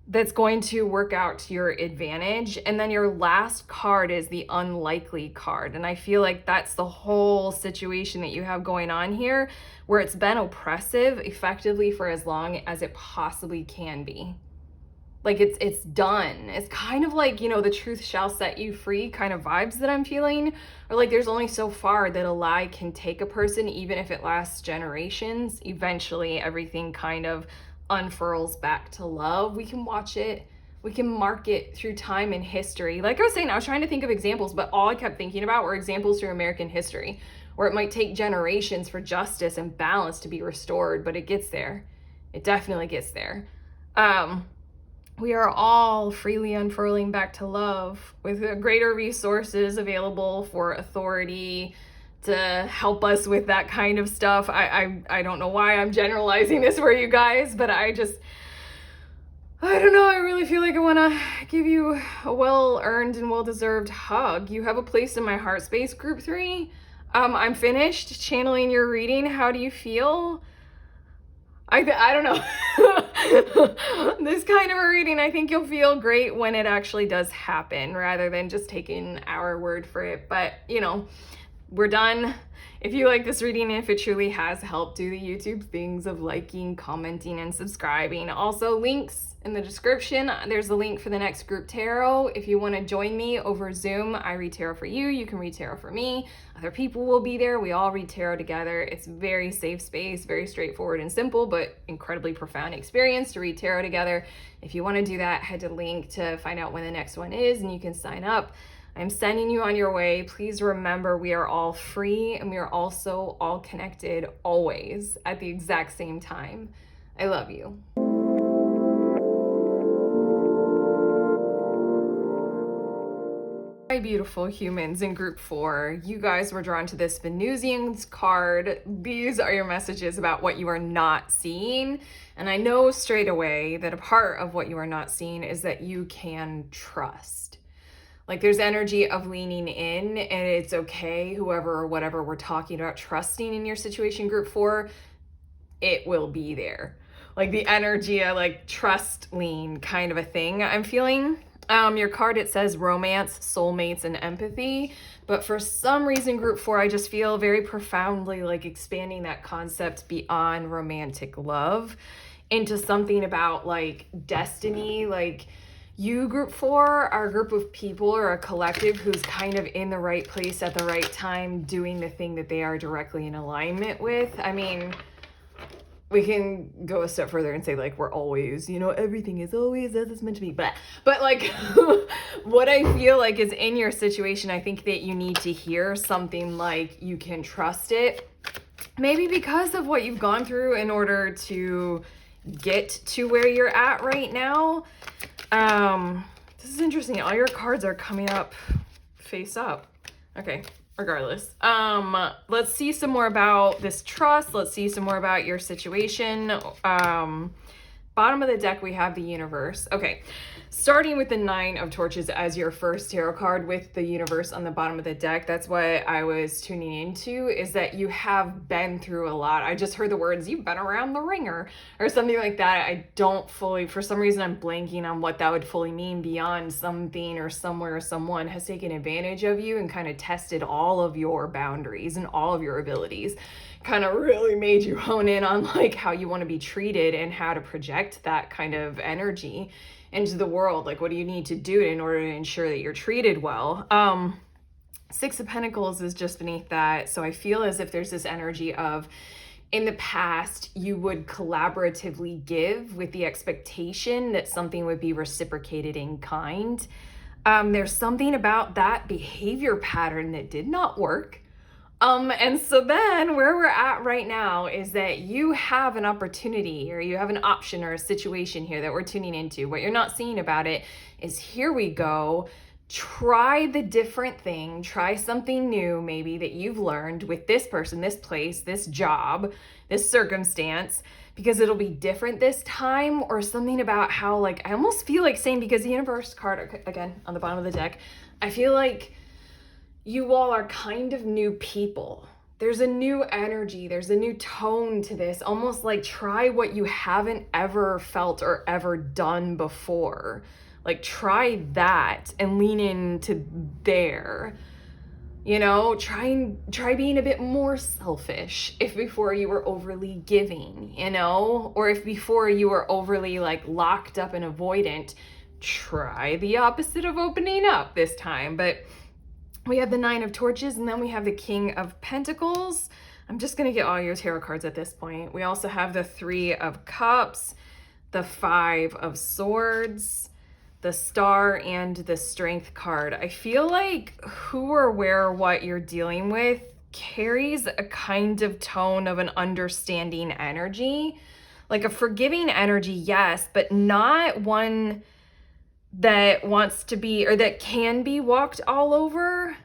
that's going to work out to your advantage. And then your last card is the unlikely card. And I feel like that's the whole situation that you have going on here, where it's been oppressive effectively for as long as it possibly can be. Like it's done. It's kind of like, you know, the truth shall set you free kind of vibes that I'm feeling. Or like there's only so far that a lie can take a person, even if it lasts generations. Eventually everything kind of unfurls back to love. We can watch it. We can mark it through time and history. Like I was saying, I was trying to think of examples, but all I kept thinking about were examples through American history, where it might take generations for justice and balance to be restored, but it gets there. It definitely gets there. We are all freely unfurling back to love with greater resources available for authority to help us with that kind of stuff. I don't know why I'm generalizing this for you guys, but I don't know. I really feel like I want to give you a well-earned and well-deserved hug. You have a place in my heart space, group 3. I'm finished channeling your reading. How do you feel? I don't know. This kind of a reading, I think you'll feel great when it actually does happen, rather than just taking our word for it. But, you know, we're done. If you like this reading, if it truly has helped, do the YouTube things of liking, commenting, and subscribing. Also, links in the description. There's a link for the next group tarot. If you want to join me over Zoom, I read tarot for you. You can read tarot for me. Other people will be there. We all read tarot together. It's very safe space, very straightforward and simple, but incredibly profound experience to read tarot together. If you want to do that, head to the link to find out when the next one is, and you can sign up. I'm sending you on your way. Please remember, we are all free, and we are also all connected always at the exact same time. I love you. Hi, beautiful humans in group 4. You guys were drawn to this Venusians card. These are your messages about what you are not seeing. And I know straight away that a part of what you are not seeing is that you can trust. Like there's energy of leaning in, and it's okay, whoever or whatever we're talking about trusting in your situation, group 4, it will be there. Like the energy of like trust lean kind of a thing I'm feeling. Your card, it says romance, soulmates, and empathy. But for some reason, group 4, I just feel very profoundly like expanding that concept beyond romantic love into something about like destiny. Like you, group 4, are a group of people or a collective who's kind of in the right place at the right time, doing the thing that they are directly in alignment with. I mean, we can go a step further and say like we're always, you know, everything is always as it's meant to be, but like what I feel like is in your situation, I think that you need to hear something like you can trust it, maybe because of what you've gone through in order to get to where you're at right now. This is interesting. All your cards are coming up face up. Okay. Regardless, let's see some more about this trust. Let's see some more about your situation. Bottom of the deck, we have the universe. Okay, starting with the 9 of torches as your first tarot card with the universe on the bottom of the deck. That's what I was tuning into, is that you have been through a lot. I just heard the words, you've been around the ringer or something like that. I don't fully, for some reason, I'm blanking on what that would fully mean beyond something or somewhere or someone has taken advantage of you and kind of tested all of your boundaries and all of your abilities. Kind of really made you hone in on like how you want to be treated and how to project that kind of energy into the world. Like, what do you need to do in order to ensure that you're treated well? 6 of Pentacles is just beneath that. So I feel as if there's this energy of, in the past, you would collaboratively give with the expectation that something would be reciprocated in kind. There's something about that behavior pattern that did not work. And so then where we're at right now is that you have an opportunity, or you have an option or a situation here that we're tuning into. What you're not seeing about it is, here we go. Try the different thing, try something new maybe that you've learned with this person, this place, this job, this circumstance, because it'll be different this time. Or something about how, like, I almost feel like saying, because the universe card, again, on the bottom of the deck, I feel like you all are kind of new people. There's a new energy, there's a new tone to this, almost like try what you haven't ever felt or ever done before. Like, try that and lean into there. You know, try being a bit more selfish if before you were overly giving, you know, or if before you were overly like locked up and avoidant, try the opposite of opening up this time. But we have the Nine of Torches, and then we have the King of Pentacles. I'm just going to get all your tarot cards at this point. We also have the Three of Cups, the Five of Swords, the Star, and the Strength card. I feel like who or where what you're dealing with carries a kind of tone of an understanding energy, like a forgiving energy, yes, but not one that wants to be, or that can be walked all over.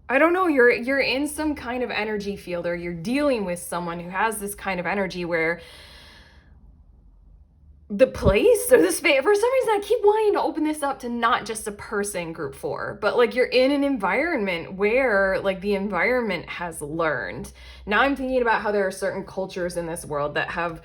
I don't know, you're in some kind of energy field, or you're dealing with someone who has this kind of energy where the place or the space, for some reason I keep wanting to open this up to not just a person, group 4, but like you're in an environment where like the environment has learned. Now I'm thinking about how there are certain cultures in this world that have,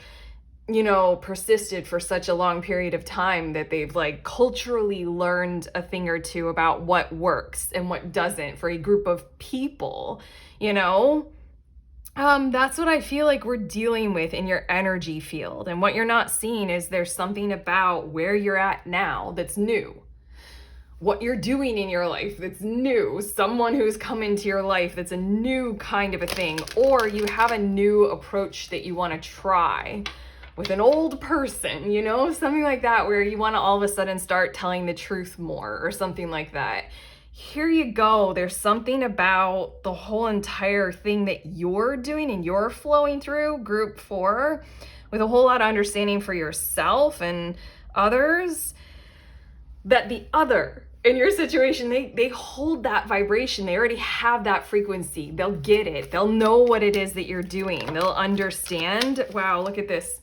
you know, persisted for such a long period of time that they've like culturally learned a thing or two about what works and what doesn't for a group of people, you know? That's what I feel like we're dealing with in your energy field. And what you're not seeing is there's something about where you're at now that's new. What you're doing in your life that's new. Someone who's come into your life that's a new kind of a thing. Or you have a new approach that you want to try with an old person, you know? Something like that, where you want to all of a sudden start telling the truth more or something like that. Here you go. There's something about the whole entire thing that you're doing and you're flowing through, group 4, with a whole lot of understanding for yourself and others, that the other in your situation, they hold that vibration. They already have that frequency. They'll get it. They'll know what it is that you're doing. They'll understand. Wow, look at this.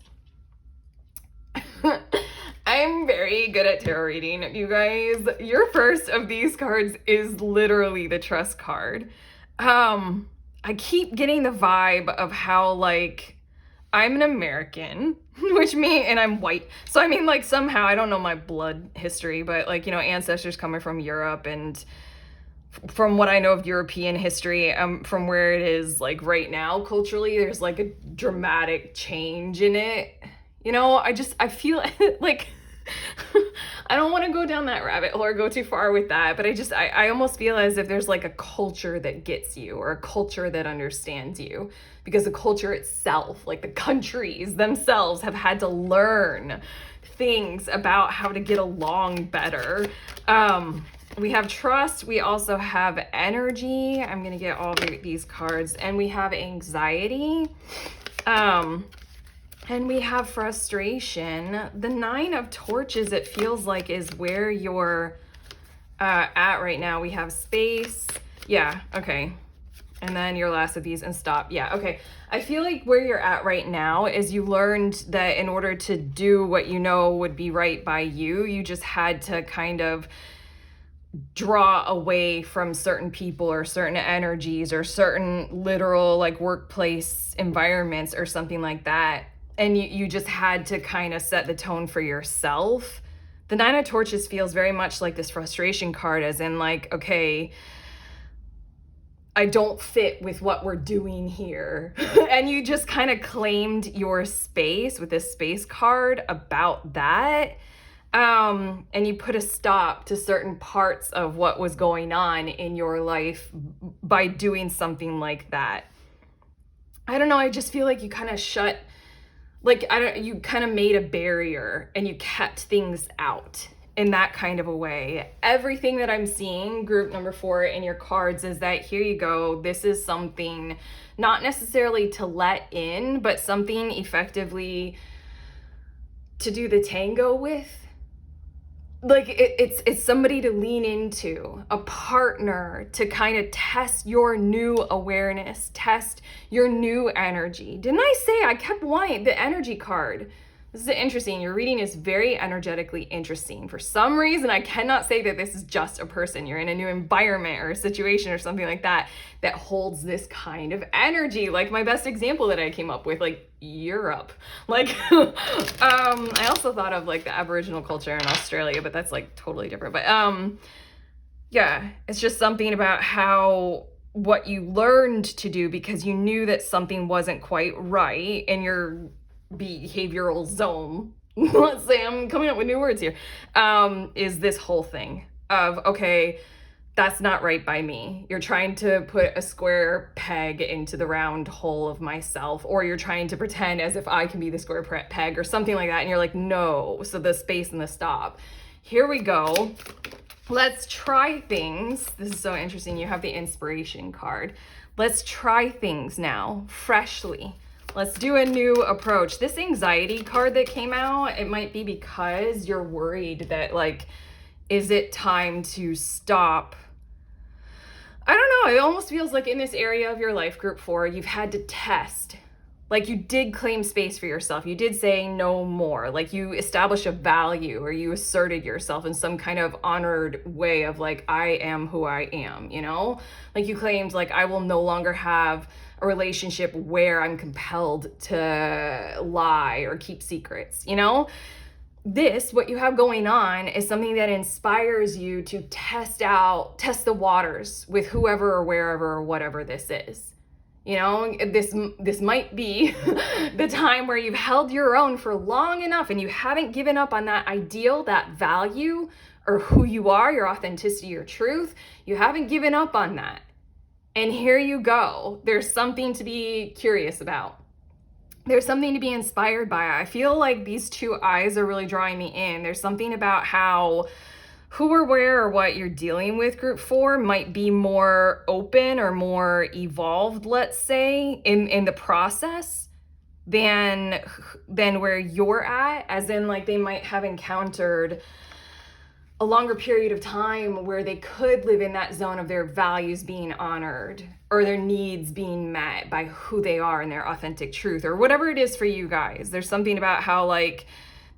I'm very good at tarot reading, you guys. Your first of these cards is literally the Trust card. I keep getting the vibe of how like I'm an American, and I'm white. So I mean, like somehow, I don't know my blood history, but like, you know, ancestors coming from Europe, and from what I know of European history, from where it is like right now culturally, there's like a dramatic change in it. You know, I feel like I don't want to go down that rabbit hole or go too far with that, but I almost feel as if there's like a culture that gets you, or a culture that understands you, because the culture itself, like the countries themselves, have had to learn things about how to get along better. We have trust. We also have energy. I'm going to get all these cards, and we have anxiety. And we have frustration. The Nine of Torches, it feels like, is where you're at right now. We have space. Yeah, okay. And then your last of these, and stop. Yeah, okay. I feel like where you're at right now is you learned that in order to do what you know would be right by you, you just had to kind of draw away from certain people or certain energies or certain literal like workplace environments or something like that. And you just had to kind of set the tone for yourself. The Nine of Torches feels very much like this frustration card, as in like, okay, I don't fit with what we're doing here. And you just kind of claimed your space with this space card about that. And you put a stop to certain parts of what was going on in your life by doing something like that. I don't know, I just feel like you kind of you kind of made a barrier and you kept things out in that kind of a way. Everything that I'm seeing, group number 4 in your cards, is that here you go. This is something not necessarily to let in, but something effectively to do the tango with. Like it's somebody to lean into, a partner to kind of test your new awareness, test your new energy. Didn't I say I kept wanting the energy card? This is interesting. Your reading is very energetically interesting. For some reason, I cannot say that this is just a person. You're in a new environment or a situation or something like that that holds this kind of energy. Like my best example that I came up with, like Europe. Like, I also thought of like the Aboriginal culture in Australia, but that's like totally different. But yeah, it's just something about how what you learned to do because you knew that something wasn't quite right in your behavioral zone. Let's say I'm coming up with new words here. Is this whole thing of, okay, that's not right by me. You're trying to put a square peg into the round hole of myself, or you're trying to pretend as if I can be the square peg or something like that. And you're like, no. So the space and the stop. Here we go. Let's try things. This is so interesting. You have the inspiration card. Let's try things now, freshly. Let's do a new approach. This anxiety card that came out, it might be because you're worried that, like, is it time to stop? I don't know. It almost feels like in this area of your life, group 4, you've had to test. Like, you did claim space for yourself. You did say no more. Like, you established a value, or you asserted yourself in some kind of honored way of, like, I am who I am, you know? Like, you claimed, like, I will no longer have a relationship where I'm compelled to lie or keep secrets, you know? This, what you have going on, is something that inspires you to test the waters with whoever or wherever or whatever this is. You know, this might be the time where you've held your own for long enough and you haven't given up on that ideal, that value, or who you are, your authenticity, your truth. You haven't given up on that. And here you go. There's something to be curious about. There's something to be inspired by. I feel like these two eyes are really drawing me in. There's something about how who or where or what you're dealing with, group 4, might be more open or more evolved, let's say, in the process than where you're at, as in, like, they might have encountered a longer period of time where they could live in that zone of their values being honored or their needs being met by who they are and their authentic truth, or whatever it is for you guys. There's something about how, like,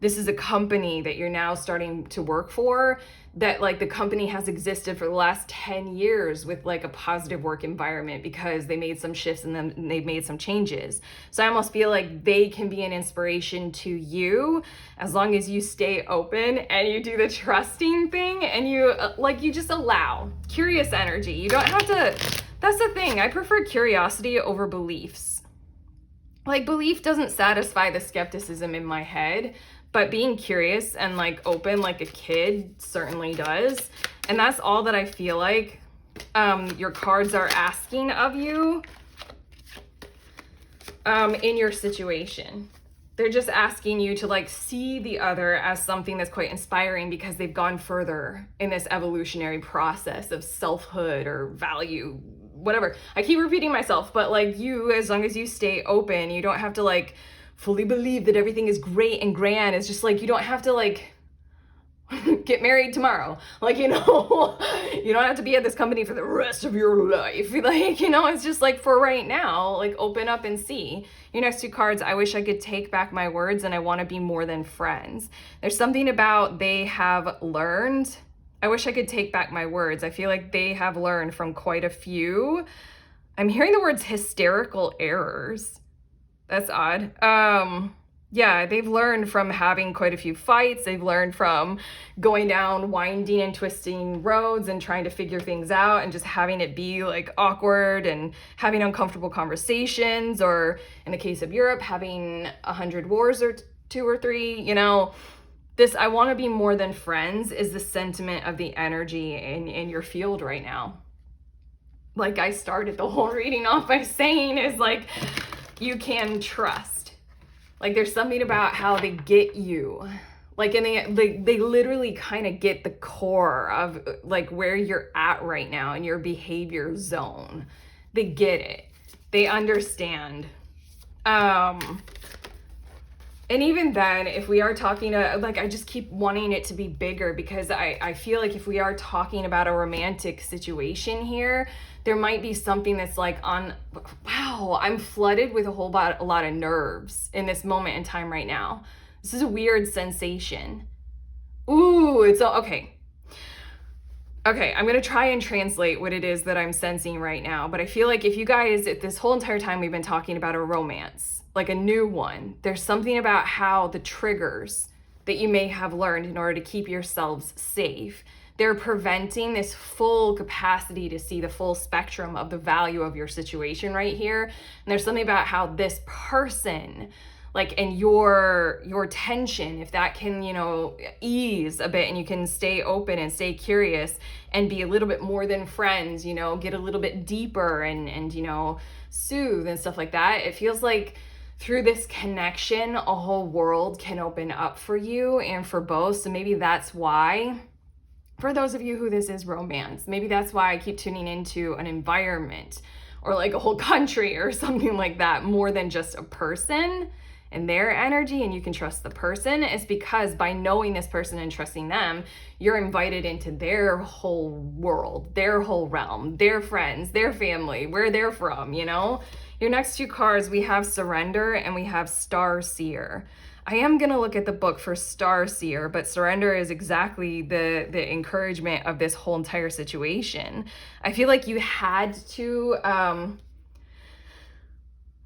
this is a company that you're now starting to work for, that, like, the company has existed for the last 10 years with, like, a positive work environment because they made some shifts and then they've made some changes. So I almost feel like they can be an inspiration to you as long as you stay open and you do the trusting thing and you, like, you just allow curious energy. You don't have to, that's the thing. I prefer curiosity over beliefs. Like, belief doesn't satisfy the skepticism in my head, but being curious and, like, open like a kid certainly does. And that's all that I feel like your cards are asking of you in your situation. They're just asking you to, like, see the other as something that's quite inspiring because they've gone further in this evolutionary process of selfhood or value, whatever. I keep repeating myself, but, like, you, as long as you stay open, you don't have to, like, fully believe that everything is great and grand. It's just, like, you don't have to, like, get married tomorrow. Like, you know, you don't have to be at this company for the rest of your life. Like, you know, it's just, like, for right now, like, open up and see. Your next two cards, I wish I could take back my words and I want to be more than friends. There's something about they have learned. I wish I could take back my words. I feel like they have learned from quite a few. I'm hearing the words hysterical errors. That's odd. Yeah, they've learned from having quite a few fights. They've learned from going down winding and twisting roads and trying to figure things out and just having it be, like, awkward and having uncomfortable conversations, or in the case of Europe, having 100 wars or 2 or 3, you know. This I want to be more than friends is the sentiment of the energy in your field right now. Like I started the whole reading off by saying is, like, you can trust. Like, there's something about how they get you. Like, and they literally kind of get the core of, like, where you're at right now in your behavior zone. They get it. They understand. And even then, if we are talking like, I just keep wanting it to be bigger because I feel like if we are talking about a romantic situation here, there might be something that's like wow, I'm flooded with a lot of nerves in this moment in time right now. This is a weird sensation. Ooh, it's all, okay. Okay, I'm gonna try and translate what it is that I'm sensing right now, but I feel like if you guys, this whole entire time we've been talking about a romance, like a new one, there's something about how the triggers that you may have learned in order to keep yourselves safe, they're preventing this full capacity to see the full spectrum of the value of your situation right here. And there's something about how this person, like, and your tension, if that can, you know, ease a bit and you can stay open and stay curious and be a little bit more than friends, you know, get a little bit deeper and you know, soothe and stuff like that. It feels like through this connection, a whole world can open up for you and for both. So maybe that's why, for those of you who this is romance, maybe that's why I keep tuning into an environment or like a whole country or something like that, more than just a person and their energy, and you can trust the person. Is because by knowing this person and trusting them, you're invited into their whole world, their whole realm, their friends, their family, where they're from, you know? Your next two cards, we have Surrender and we have Star Seer. I am going to look at the book for Star Seer, but Surrender is exactly the encouragement of this whole entire situation. I feel like you had to,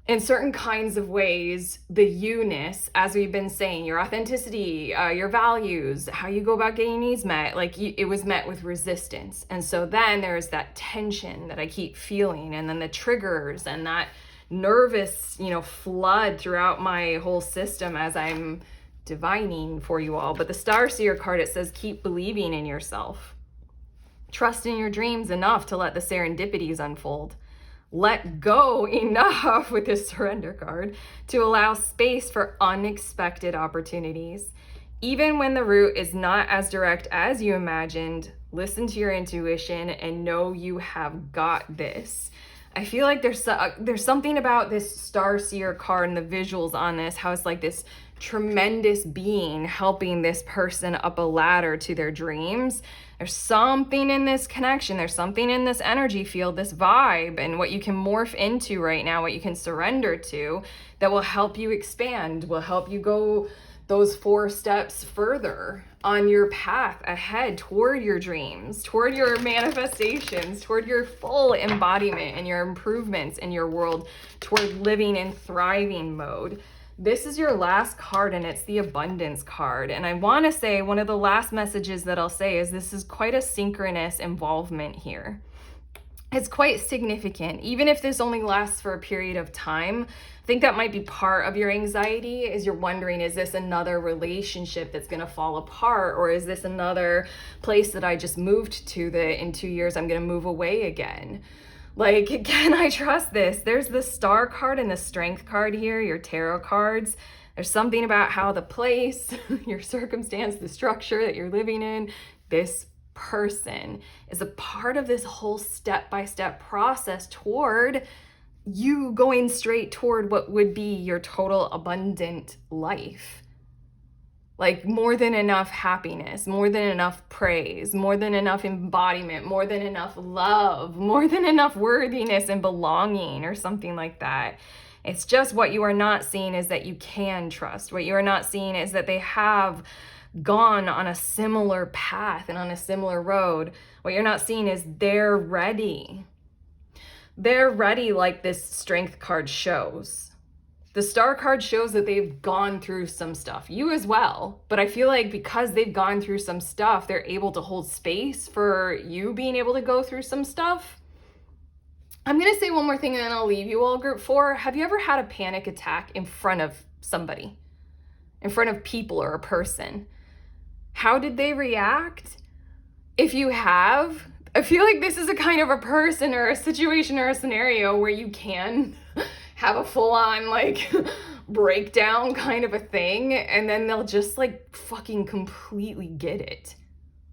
in certain kinds of ways, the you-ness, as we've been saying, your authenticity, your values, how you go about getting needs met, like it was met with resistance. And so then there's that tension that I keep feeling, and then the triggers and that nervous, you know, flood throughout my whole system as I'm divining for you all. But the Star Seer card, it says, keep believing in yourself. Trust in your dreams enough to let the serendipities unfold. Let go enough with this Surrender card to allow space for unexpected opportunities. Even when the route is not as direct as you imagined, listen to your intuition and know you have got this. I feel like there's something about this Star Seer card and the visuals on this, how it's like this tremendous being helping this person up a ladder to their dreams. There's something in this connection. There's something in this energy field, this vibe, and what you can morph into right now, what you can surrender to, that will help you expand, will help you go those 4 steps further on your path ahead toward your dreams, toward your manifestations, toward your full embodiment and your improvements in your world, toward living in thriving mode. This is your last card, and it's the Abundance card. And I want to say one of the last messages that I'll say is this is quite a synchronous involvement here. It's quite significant. Even if this only lasts for a period of time, I think that might be part of your anxiety, is you're wondering, is this another relationship that's going to fall apart? Or is this another place that I just moved to that in 2 years I'm going to move away again? Like, can I trust this? There's the Star card and the Strength card here, your tarot cards. There's something about how the place, your circumstance, the structure that you're living in, this person is a part of this whole step-by-step process toward you going straight toward what would be your total abundant life. Like more than enough happiness, more than enough praise, more than enough embodiment, more than enough love, more than enough worthiness and belonging, or something like that. It's just what you are not seeing is that you can trust. What you are not seeing is that they have gone on a similar path and on a similar road. What you're not seeing is they're ready. They're ready, like this Strength card shows. The Star card shows that they've gone through some stuff. You as well. But I feel like because they've gone through some stuff, they're able to hold space for you being able to go through some stuff. I'm going to say one more thing and then I'll leave you all, group 4. Have you ever had a panic attack in front of somebody? In front of people or a person? How did they react? If you have, I feel like this is a kind of a person or a situation or a scenario where you can have a full-on like breakdown kind of a thing, and then they'll just like fucking completely get it.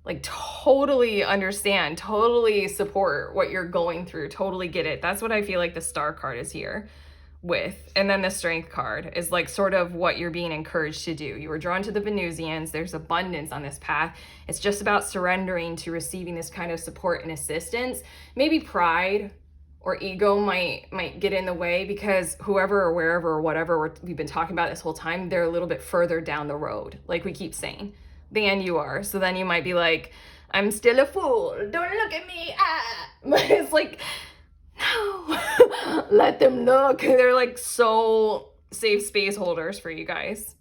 Like totally understand, totally support what you're going through, totally get it. That's what I feel like the Star card is here with. And then the Strength card is like sort of what you're being encouraged to do. You were drawn to the Venusians. There's abundance on this path. It's just about surrendering to receiving this kind of support and assistance. Maybe pride or ego might get in the way because whoever or wherever or whatever we've been talking about this whole time, they're a little bit further down the road, like we keep saying, than you are. So then you might be like, I'm still a fool. Don't look at me. But it's like, no, let them look. They're like so safe space holders for you guys.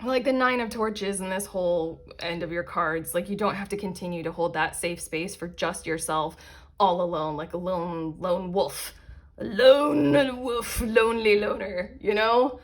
like the Nine of Torches and this whole end of your cards. Like, you don't have to continue to hold that safe space for just yourself all alone, like a lone wolf. A lone wolf, lonely loner, you know?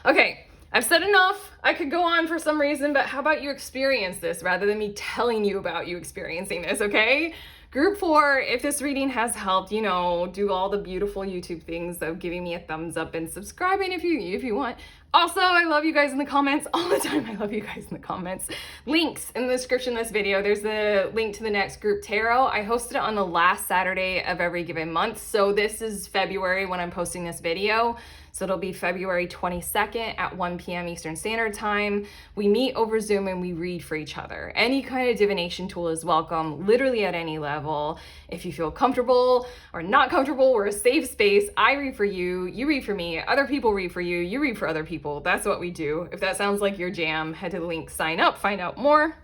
Okay, I've said enough. I could go on for some reason, but how about you experience this rather than me telling you about you experiencing this, okay? Group 4, if this reading has helped, you know, do all the beautiful YouTube things of giving me a thumbs up and subscribing if you want. Also, I love you guys in the comments all the time. I love you guys in the comments. Links in the description of this video. There's the link to the next group tarot. I hosted it on the last Saturday of every given month. So this is February when I'm posting this video. So it'll be February 22nd at 1 p.m. Eastern Standard Time. We meet over Zoom and we read for each other. Any kind of divination tool is welcome, literally at any level. If you feel comfortable or not comfortable, we're a safe space. I read for you, you read for me, other people read for you, you read for other people. That's what we do. If that sounds like your jam, head to the link, sign up, find out more.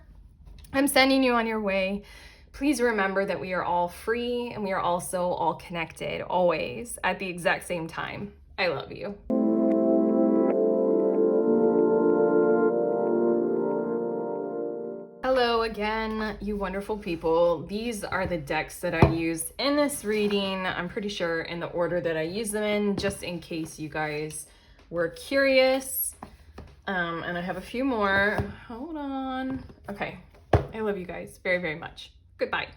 I'm sending you on your way. Please remember that we are all free and we are also all connected, always, at the exact same time. I love you. Hello again, you wonderful people. These are the decks that I used in this reading. I'm pretty sure in the order that I use them in, just in case you guys were curious. And I have a few more. Hold on. Okay, I love you guys very, very much. Goodbye.